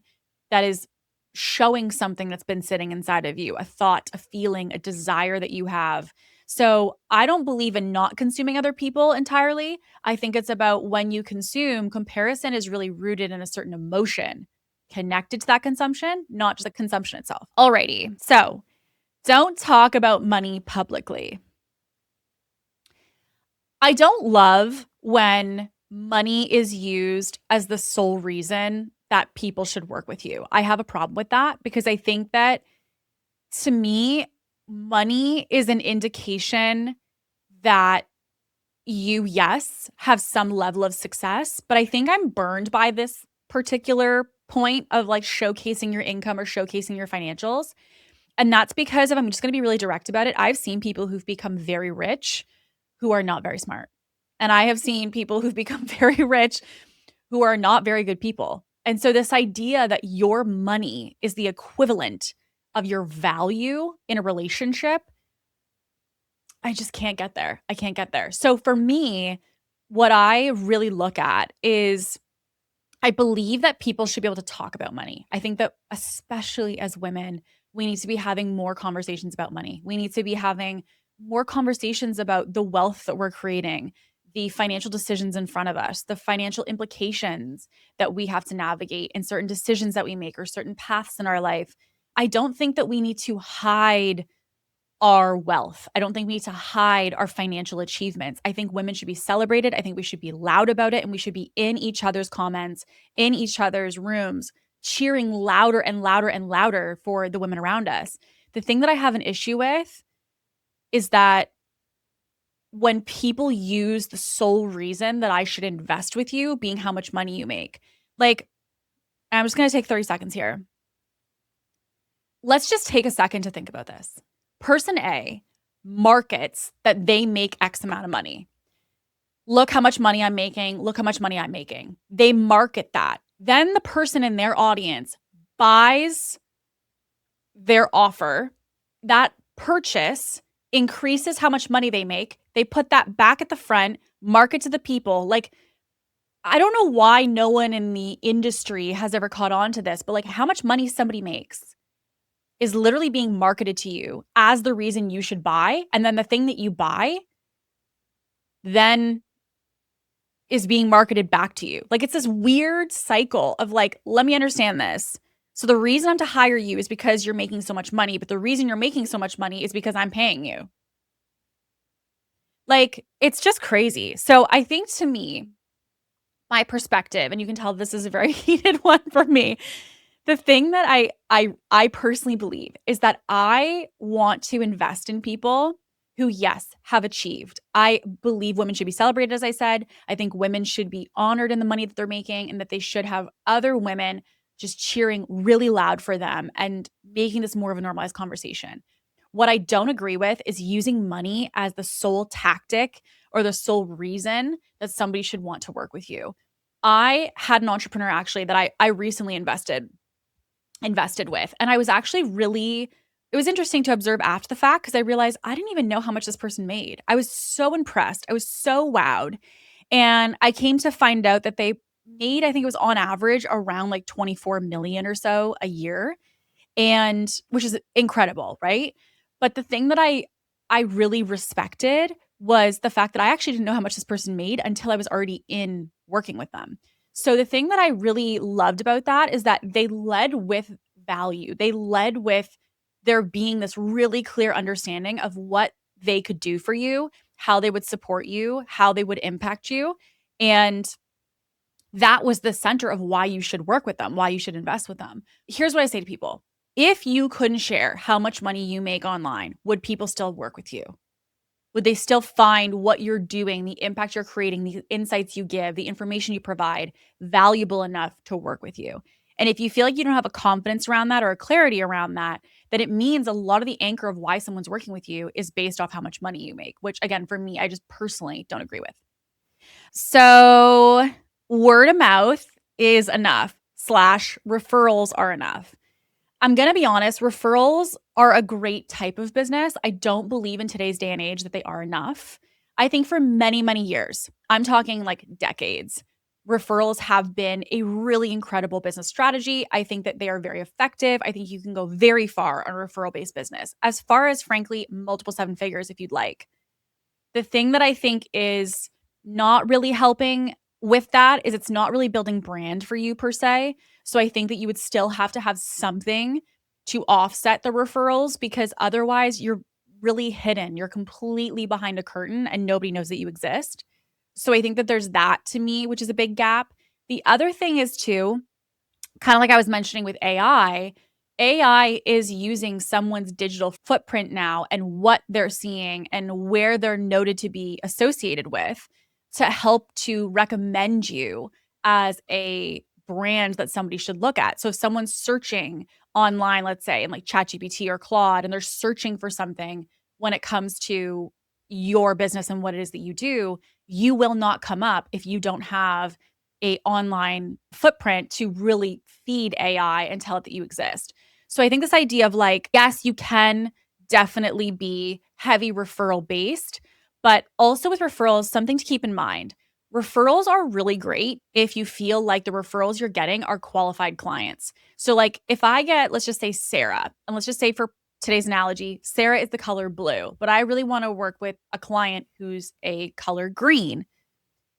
that is showing something that's been sitting inside of you, a thought, a feeling, a desire that you have. So I don't believe in not consuming other people entirely. I think it's about when you consume, comparison is really rooted in a certain emotion connected to that consumption, not just the consumption itself. Alrighty. So don't talk about money publicly. I don't love when money is used as the sole reason that people should work with you. I have a problem with that because I think that to me, money is an indication that you, yes, have some level of success, but I think I'm burned by this particular point of like showcasing your income or showcasing your financials. And that's because if I'm just going to be really direct about it, I've seen people who've become very rich who are not very smart. And I have seen people who've become very rich who are not very good people. And so, this idea that your money is the equivalent of your value in a relationship, I just can't get there. I can't get there. So, for me, what I really look at is I believe that people should be able to talk about money. I think that, especially as women, we need to be having more conversations about money. We need to be having more conversations about the wealth that we're creating, the financial decisions in front of us, the financial implications that we have to navigate in certain decisions that we make or certain paths in our life. I don't think that we need to hide our wealth. I don't think we need to hide our financial achievements. I think women should be celebrated. I think we should be loud about it and we should be in each other's comments, in each other's rooms, cheering louder and louder and louder for the women around us. The thing that I have an issue with is that when people use the sole reason that I should invest with you being how much money you make. Like, I'm just going to take 30 seconds here. Let's just take a second to think about this. Person A markets that they make X amount of money. Look how much money I'm making. Look how much money I'm making. They market that. Then the person in their audience buys their offer. That purchase increases how much money they make. They put that back at the front, market to the people. Like, I don't know why no one in the industry has ever caught on to this, but like how much money somebody makes is literally being marketed to you as the reason you should buy. And then the thing that you buy then is being marketed back to you. Like it's this weird cycle of like, let me understand this. So the reason I'm to hire you is because you're making so much money, but the reason you're making so much money is because I'm paying you. Like it's just crazy. So I think to me, my perspective, and you can tell this is a very heated one for me. The thing that I personally believe is that I want to invest in people who, yes, have achieved. I believe women should be celebrated, as I said. I think women should be honored in the money that they're making and that they should have other women just cheering really loud for them and making this more of a normalized conversation. What I don't agree with is using money as the sole tactic or the sole reason that somebody should want to work with you. I had an entrepreneur actually that I recently invested with. And I was actually it was interesting to observe after the fact because I realized I didn't even know how much this person made. I was so impressed. I was so wowed. And I came to find out that they made, I think it was on average around like 24 million or so a year. And which is incredible, right? But the thing that I really respected was the fact that I actually didn't know how much this person made until I was already in working with them. So the thing that I really loved about that is that they led with value. They led with there being this really clear understanding of what they could do for you, how they would support you, how they would impact you. And that was the center of why you should work with them, why you should invest with them. Here's what I say to people. If you couldn't share how much money you make online, would people still work with you? Would they still find what you're doing, the impact you're creating, the insights you give, the information you provide valuable enough to work with you? And if you feel like you don't have a confidence around that or a clarity around that, then it means a lot of the anchor of why someone's working with you is based off how much money you make, which again, for me, I just personally don't agree with. So word of mouth is enough / referrals are enough. I'm going to be honest, referrals are a great type of business. I don't believe in today's day and age that they are enough. I think for many, many years, I'm talking like decades, referrals have been a really incredible business strategy. I think that they are very effective. I think you can go very far on a referral-based business, as far as, frankly, multiple seven figures if you'd like. The thing that I think is not really helping with that is it's not really building brand for you per se. So I think that you would still have to have something to offset the referrals, because otherwise you're really hidden. You're completely behind a curtain and nobody knows that you exist. So I think that there's that to me, which is a big gap. The other thing is too, kind of like I was mentioning with AI is using someone's digital footprint now and what they're seeing and where they're noted to be associated with to help to recommend you as a brand that somebody should look at. So if someone's searching online, let's say in like ChatGPT or Claude, and they're searching for something when it comes to your business and what it is that you do, you will not come up if you don't have a online footprint to really feed AI and tell it that you exist. So I think this idea of like, yes, you can definitely be heavy referral based, but also with referrals, something to keep in mind. Referrals are really great if you feel like the referrals you're getting are qualified clients. So like if I get, let's just say Sarah, and let's just say for today's analogy, Sarah is the color blue, but I really want to work with a client who's a color green.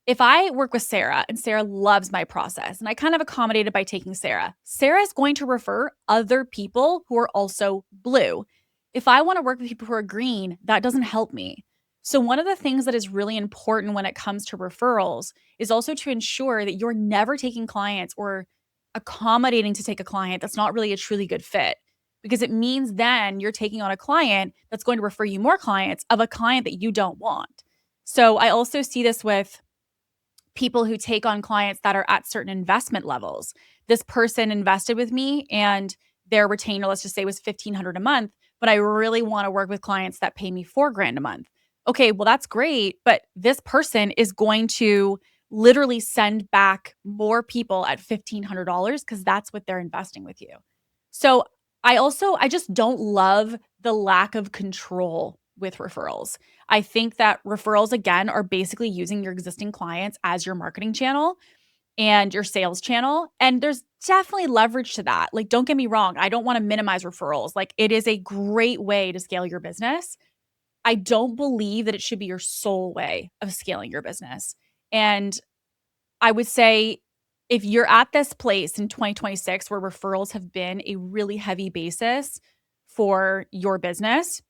If I work with Sarah and Sarah loves my process and I kind of accommodate it by taking Sarah, Sarah is going to refer other people who are also blue. If I want to work with people who are green, that doesn't help me. So, one of the things that is really important when it comes to referrals is also to ensure that you're never taking clients or accommodating to take a client that's not really a truly good fit, because it means then you're taking on a client that's going to refer you more clients of a client that you don't want. So, I also see this with people who take on clients that are at certain investment levels. This person invested with me and their retainer, let's just say, was $1,500 a month, but I really want to work with clients that pay me $4,000 a month. Okay, well, that's great, but this person is going to literally send back more people at $1,500 because that's what they're investing with you. So I just don't love the lack of control with referrals. I think that referrals, again, are basically using your existing clients as your marketing channel and your sales channel. And there's definitely leverage to that. Like, don't get me wrong, I don't want to minimize referrals. Like, it is a great way to scale your business. I don't believe that it should be your sole way of scaling your business. And I would say if you're at this place in 2026 where referrals have been a really heavy basis for your business,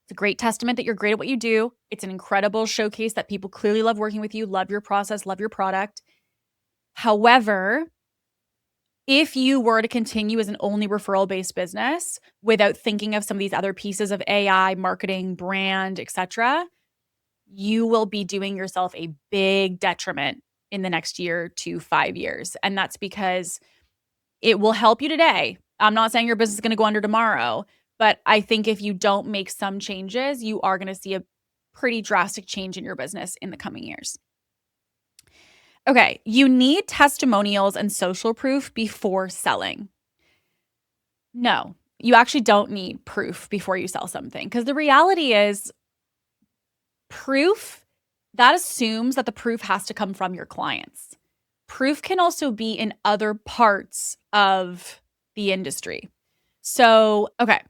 it's a great testament that you're great at what you do. It's an incredible showcase that people clearly love working with you, love your process, love your product. However, if you were to continue as an only referral-based business without thinking of some of these other pieces of AI, marketing, brand, etc., you will be doing yourself a big detriment in the next year to 5 years. And that's because it will help you today. I'm not saying your business is going to go under tomorrow, but I think if you don't make some changes, you are going to see a pretty drastic change in your business in the coming years. Okay, you need testimonials and social proof before selling. No, you actually don't need proof before you sell something, because the reality is proof, that assumes that the proof has to come from your clients. Proof can also be in other parts of the industry. So, okay,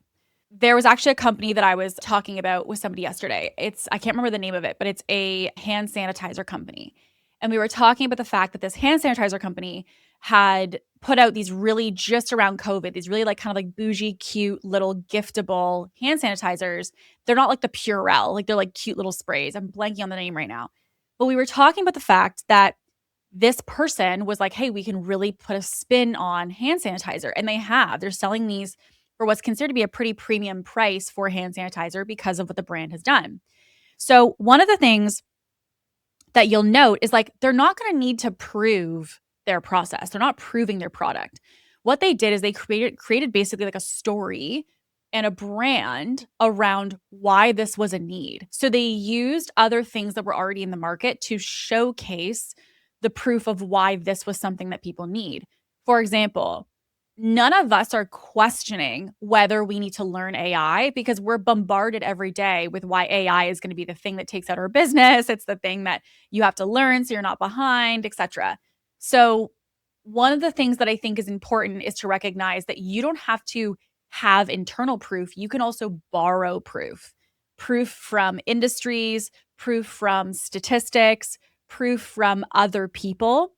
there was actually a company that I was talking about with somebody yesterday. I can't remember the name of it, but it's a hand sanitizer company. And we were talking about the fact that this hand sanitizer company had put out these really, just around COVID, these really like kind of like bougie, cute little giftable hand sanitizers. They're not like the Purell, like they're like cute little sprays. I'm blanking on the name right now. But we were talking about the fact that this person was like, hey, we can really put a spin on hand sanitizer. And they have. They're selling these for what's considered to be a pretty premium price for hand sanitizer because of what the brand has done. So one of the things that you'll note is like they're not going to need to prove their process. They're not proving their product. What they did is they created basically like a story and a brand around why this was a need. So they used other things that were already in the market to showcase the proof of why this was something that people need. For example, none of us are questioning whether we need to learn AI because we're bombarded every day with why AI is going to be the thing that takes out our business. It's the thing that you have to learn so you're not behind, etc. So, one of the things that I think is important is to recognize that you don't have to have internal proof. You can also borrow proof, proof from industries, proof from statistics, proof from other people.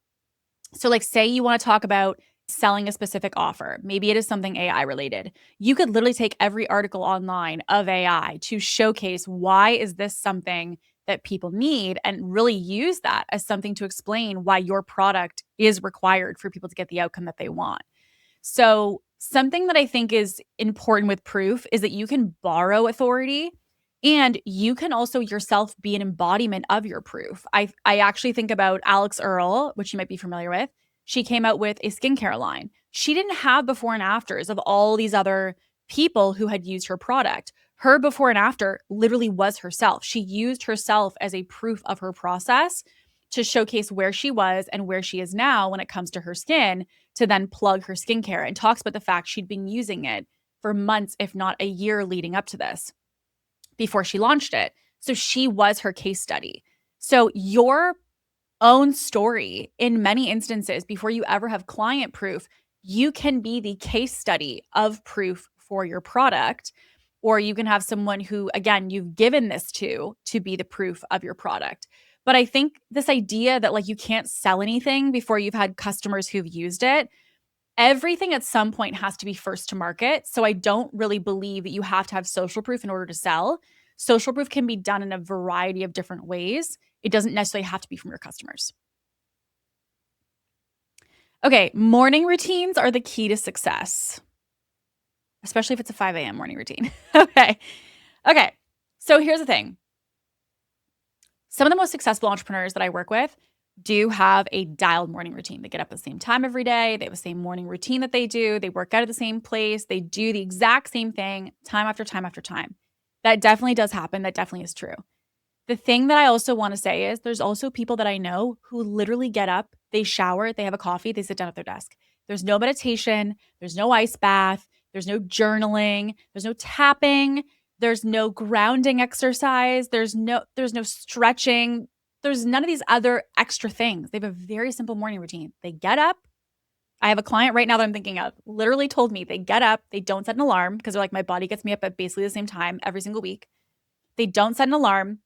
So, like, say you want to talk about selling a specific offer. Maybe it is something AI related. You could literally take every article online of AI to showcase why is this something that people need and really use that as something to explain why your product is required for people to get the outcome that they want. So, something that I think is important with proof is that you can borrow authority and you can also yourself be an embodiment of your proof. I actually think about Alex Earle, which you might be familiar with. She came out with a skincare line. She didn't have before and afters of all these other people who had used her product. Her before and after literally was herself. She used herself as a proof of her process to showcase where she was and where she is now when it comes to her skin, to then plug her skincare, and talks about the fact she'd been using it for months, if not a year leading up to this before she launched it. So she was her case study. So your own story, in many instances, before you ever have client proof, you can be the case study of proof for your product. Or you can have someone who, again, you've given this to be the proof of your product. But I think this idea that like you can't sell anything before you've had customers who've used it, everything at some point has to be first to market. So I don't really believe that you have to have social proof in order to sell. Social proof can be done in a variety of different ways. It doesn't necessarily have to be from your customers. Okay, morning routines are the key to success, especially if it's a 5 a.m. morning routine. Okay. So here's the thing. Some of the most successful entrepreneurs that I work with do have a dialed morning routine. They get up at the same time every day. They have the same morning routine that they do. They work out at the same place. They do the exact same thing time after time after time. That definitely does happen. That definitely is true. The thing that I also want to say is there's also people that I know who literally get up, they shower, they have a coffee, they sit down at their desk. There's no meditation, there's no ice bath, there's no journaling, there's no tapping, there's no grounding exercise, there's no stretching, there's none of these other extra things. They have a very simple morning routine. They get up. I have a client right now that I'm thinking of, literally told me they get up, they don't set an alarm because they're like, my body gets me up at basically the same time every single week. They don't set an alarm.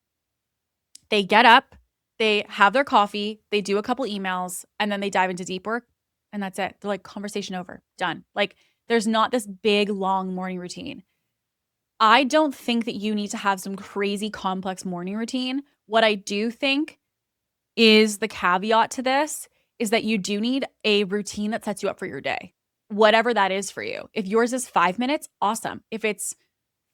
They get up, they have their coffee, they do a couple emails, and then they dive into deep work, and that's it. They're like, conversation over, done. Like, there's not this big, long morning routine. I don't think that you need to have some crazy complex morning routine. What I do think is the caveat to this is that you do need a routine that sets you up for your day, whatever that is for you. If yours is 5 minutes, awesome. If it's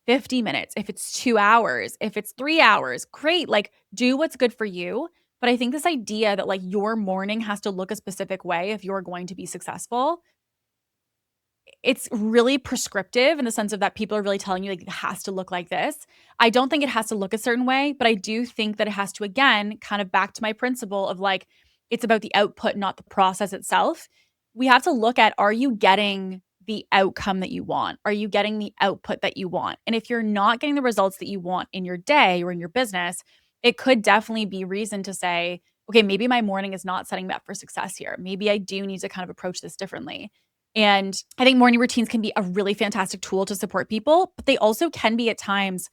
50 minutes, if it's 2 hours, if it's 3 hours, great. Like, do what's good for you. But I think this idea that like your morning has to look a specific way if you're going to be successful, it's really prescriptive in the sense of that people are really telling you like it has to look like this. I don't think it has to look a certain way, but I do think that it has to, again, kind of back to my principle of like, it's about the output, not the process itself. We have to look at, are you getting the outcome that you want? Are you getting the output that you want? And if you're not getting the results that you want in your day or in your business, it could definitely be reason to say, okay, maybe my morning is not setting me up for success here. Maybe I do need to kind of approach this differently. And I think morning routines can be a really fantastic tool to support people, but they also can be at times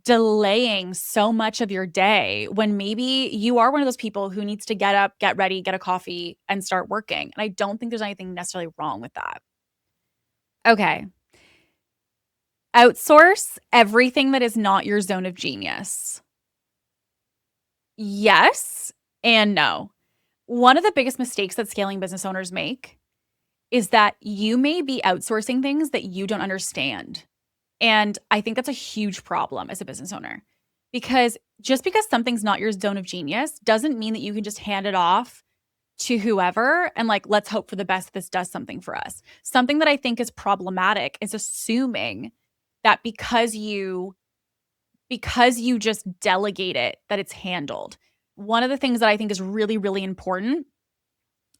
delaying so much of your day when maybe you are one of those people who needs to get up, get ready, get a coffee, and start working. And I don't think there's anything necessarily wrong with that. Okay. Outsource everything that is not your zone of genius. Yes and no. One of the biggest mistakes that scaling business owners make is that you may be outsourcing things that you don't understand. And I think that's a huge problem as a business owner, because just because something's not your zone of genius doesn't mean that you can just hand it off to whoever and like, let's hope for the best this does something for us. Something that I think is problematic is assuming that because you just delegate it, that it's handled. One of the things that I think is really, really important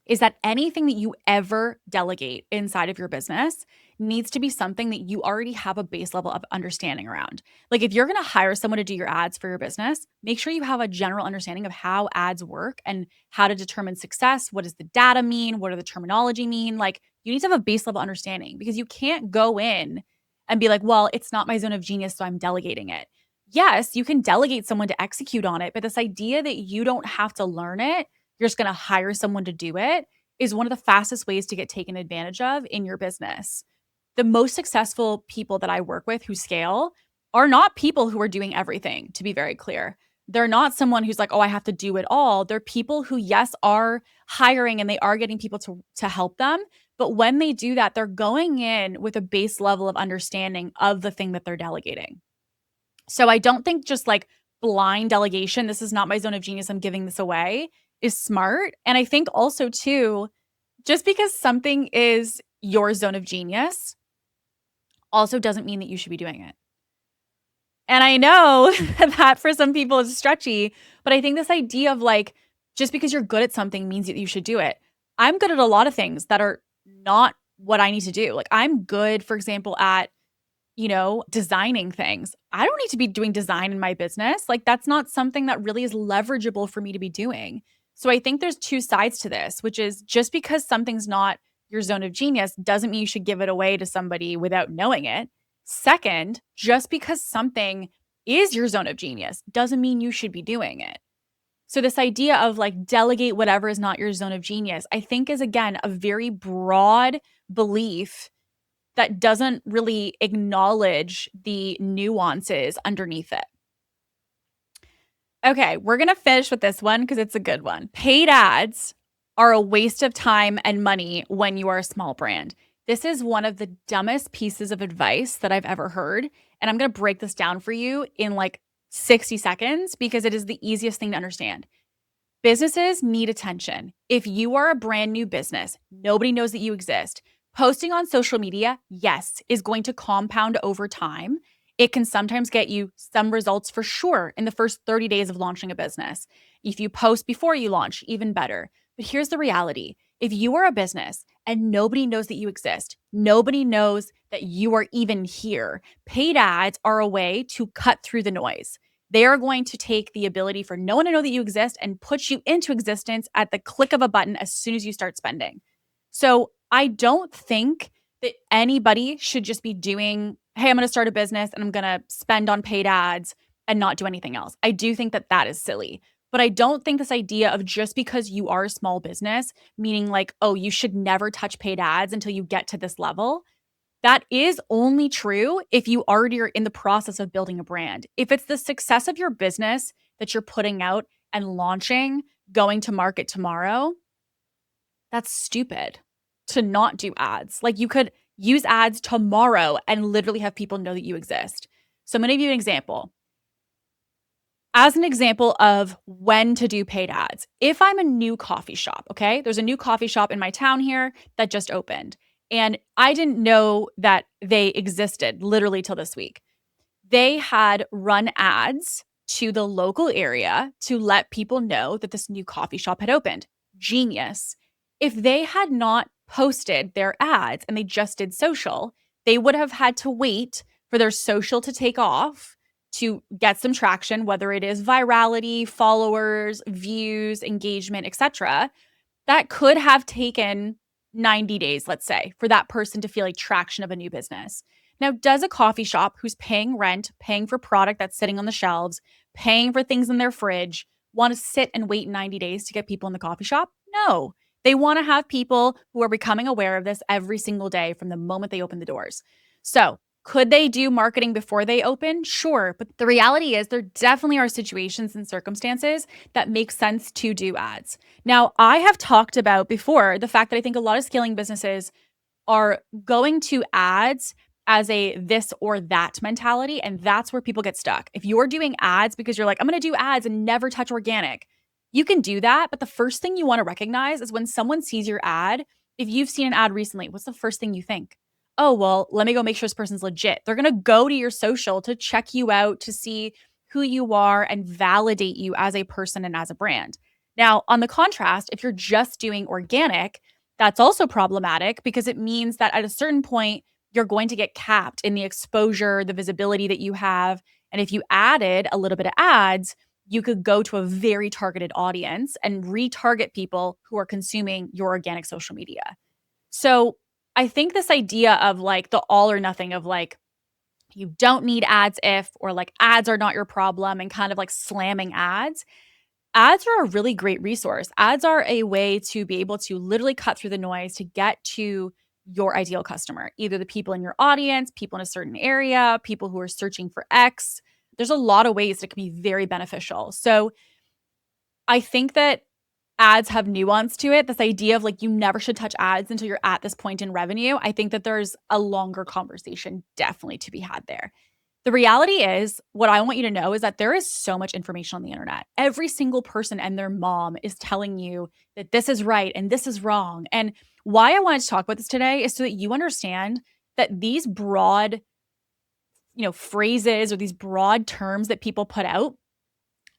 is that anything that you ever delegate inside of your business needs to be something that you already have a base level of understanding around. Like if you're going to hire someone to do your ads for your business, make sure you have a general understanding of how ads work and how to determine success. What does the data mean? What do the terminology mean? Like you need to have a base level understanding because you can't go in and be like, well, it's not my zone of genius, so I'm delegating it. Yes, you can delegate someone to execute on it, but this idea that you don't have to learn it, you're just going to hire someone to do it is one of the fastest ways to get taken advantage of in your business. The most successful people that I work with who scale are not people who are doing everything, to be very clear. They're not someone who's like, oh, I have to do it all. They're people who, yes, are hiring and they are getting people to help them. But when they do that, they're going in with a base level of understanding of the thing that they're delegating. So I don't think just like blind delegation, this is not my zone of genius, I'm giving this away, is smart. And I think also, too, just because something is your zone of genius also doesn't mean that you should be doing it. And I know that for some people is stretchy, but I think this idea of like, just because you're good at something means that you should do it. I'm good at a lot of things that are not what I need to do. Like I'm good, for example, at designing things. I don't need to be doing design in my business. Like that's not something that really is leverageable for me to be doing. So I think there's two sides to this, which is just because something's not your zone of genius doesn't mean you should give it away to somebody without knowing it. Second, just because something is your zone of genius doesn't mean you should be doing it. So this idea of like delegate whatever is not your zone of genius, I think is again a very broad belief that doesn't really acknowledge the nuances underneath it. Okay, we're going to finish with this one because it's a good one. Paid ads are a waste of time and money when you are a small brand. This is one of the dumbest pieces of advice that I've ever heard. And I'm going to break this down for you in like 60 seconds because it is the easiest thing to understand. Businesses need attention. If you are a brand new business, nobody knows that you exist. Posting on social media, yes, is going to compound over time. It can sometimes get you some results for sure in the first 30 days of launching a business. If you post before you launch, even better. But here's the reality. If you are a business and nobody knows that you exist, nobody knows that you are even here, paid ads are a way to cut through the noise. They are going to take the ability for no one to know that you exist and put you into existence at the click of a button as soon as you start spending. So I don't think that anybody should just be doing, hey, I'm going to start a business and I'm going to spend on paid ads and not do anything else. I do think that that is silly. But I don't think this idea of just because you are a small business, meaning like, oh, you should never touch paid ads until you get to this level. That is only true if you already are in the process of building a brand. If it's the success of your business that you're putting out and launching, going to market tomorrow, that's stupid to not do ads. Like you could use ads tomorrow and literally have people know that you exist. So I'm going to give you an example. As an example of when to do paid ads, if I'm a new coffee shop, okay, there's a new coffee shop in my town here that just opened. And I didn't know that they existed literally till this week. They had run ads to the local area to let people know that this new coffee shop had opened. Genius. If they had not posted their ads and they just did social, they would have had to wait for their social to take off to get some traction, whether it is virality, followers, views, engagement, etc. That could have taken 90 days, let's say, for that person to feel like traction of a new business. Now, does a coffee shop who's paying rent, paying for product that's sitting on the shelves, paying for things in their fridge, want to sit and wait 90 days to get people in the coffee shop? No. They want to have people who are becoming aware of this every single day from the moment they open the doors. So, could they do marketing before they open? Sure. But the reality is there definitely are situations and circumstances that make sense to do ads. Now, I have talked about before the fact that I think a lot of scaling businesses are going to ads as a this or that mentality. And that's where people get stuck. If you're doing ads because you're like, I'm going to do ads and never touch organic, you can do that. But the first thing you want to recognize is when someone sees your ad, if you've seen an ad recently, what's the first thing you think? Oh, well, let me go make sure this person's legit. They're going to go to your social to check you out, to see who you are and validate you as a person and as a brand. Now, on the contrast, if you're just doing organic, that's also problematic because it means that at a certain point, you're going to get capped in the exposure, the visibility that you have. And if you added a little bit of ads, you could go to a very targeted audience and retarget people who are consuming your organic social media. So I think this idea of like the all or nothing of like, you don't need ads if, or like ads are not your problem and kind of like slamming ads. Ads are a really great resource. Ads are a way to be able to literally cut through the noise to get to your ideal customer, either the people in your audience, people in a certain area, people who are searching for X. There's a lot of ways that can be very beneficial. So I think that ads have nuance to it. This idea of like you never should touch ads until you're at this point in revenue. I think that there's a longer conversation definitely to be had there. The reality is, what I want you to know is that there is so much information on the internet. Every single person and their mom is telling you that this is right and this is wrong. And why I wanted to talk about this today is so that you understand that these broad, phrases or these broad terms that people put out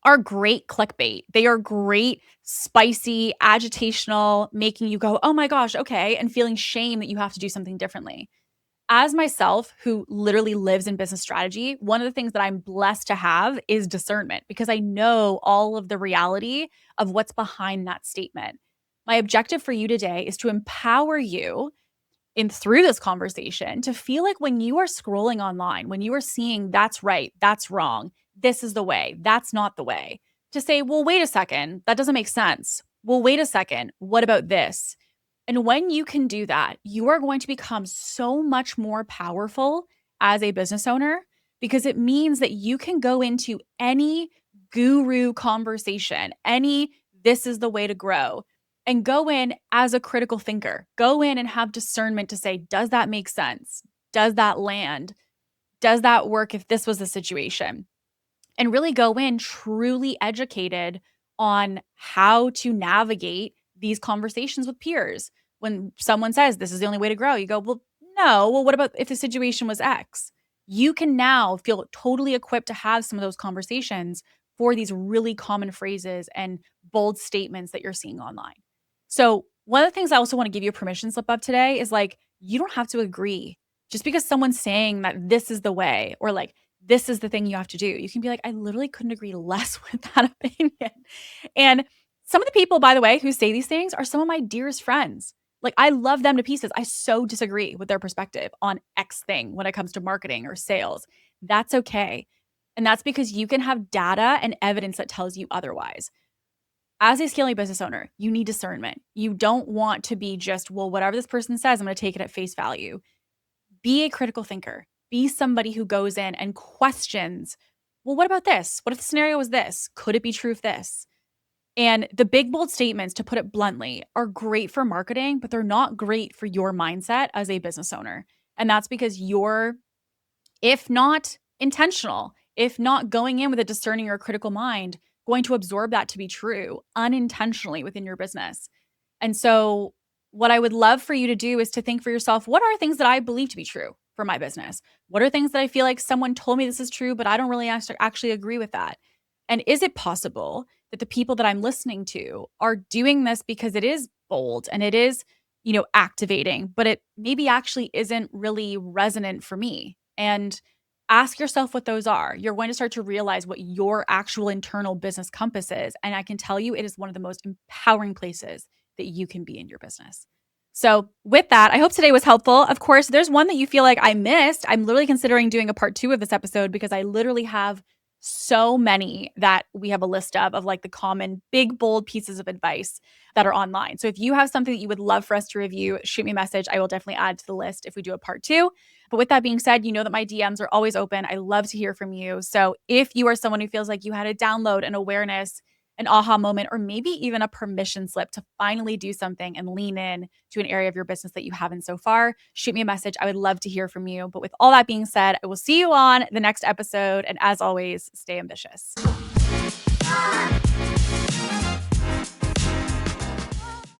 are great clickbait. They are great, spicy, agitational, making you go, "Oh my gosh, okay," and feeling shame that you have to do something differently. As myself, who literally lives in business strategy, one of the things that I'm blessed to have is discernment because I know all of the reality of what's behind that statement. My objective for you today is to empower you in through this conversation to feel like when you are scrolling online, when you are seeing that's right, that's wrong, this is the way, that's not the way, to say, well, wait a second, that doesn't make sense. Well, wait a second, what about this? And when you can do that, you are going to become so much more powerful as a business owner because it means that you can go into any guru conversation, any this is the way to grow, and go in as a critical thinker. Go in and have discernment to say, does that make sense? Does that land? Does that work if this was the situation? And really go in truly educated on how to navigate these conversations with peers. When someone says this is the only way to grow, you go, well, no. Well, what about if the situation was X? You can now feel totally equipped to have some of those conversations for these really common phrases and bold statements that you're seeing online. So, one of the things I also want to give you a permission slip of today is like, you don't have to agree just because someone's saying that this is the way or like this is the thing you have to do. You can be like, I literally couldn't agree less with that opinion. And some of the people, by the way, who say these things are some of my dearest friends. Like, I love them to pieces. I so disagree with their perspective on X thing when it comes to marketing or sales. That's okay. And that's because you can have data and evidence that tells you otherwise. As a scaling business owner, you need discernment. You don't want to be just, well, whatever this person says, I'm going to take it at face value. Be a critical thinker. Be somebody who goes in and questions, well, what about this? What if the scenario was this? Could it be true if this? And the big, bold statements, to put it bluntly, are great for marketing, but they're not great for your mindset as a business owner. And that's because you're, if not intentional, if not going in with a discerning or critical mind, going to absorb that to be true unintentionally within your business. And so, what I would love for you to do is to think for yourself, what are things that I believe to be true for my business? What are things that I feel like someone told me this is true, but I don't really actually agree with that? And is it possible that the people that I'm listening to are doing this because it is bold and it is, activating, but it maybe actually isn't really resonant for me? And ask yourself what those are. You're going to start to realize what your actual internal business compass is. And I can tell you, it is one of the most empowering places that you can be in your business. So with that, I hope today was helpful. Of course, there's one that you feel like I missed. I'm literally considering doing a part 2 of this episode because I literally have so many that we have a list of like the common big, bold pieces of advice that are online. So if you have something that you would love for us to review, shoot me a message. I will definitely add to the list if we do a part 2. But with that being said, you know that my DMs are always open. I love to hear from you. So if you are someone who feels like you had a download, an awareness, an aha moment, or maybe even a permission slip to finally do something and lean in to an area of your business that you haven't so far, shoot me a message. I would love to hear from you. But with all that being said, I will see you on the next episode. And as always, stay ambitious.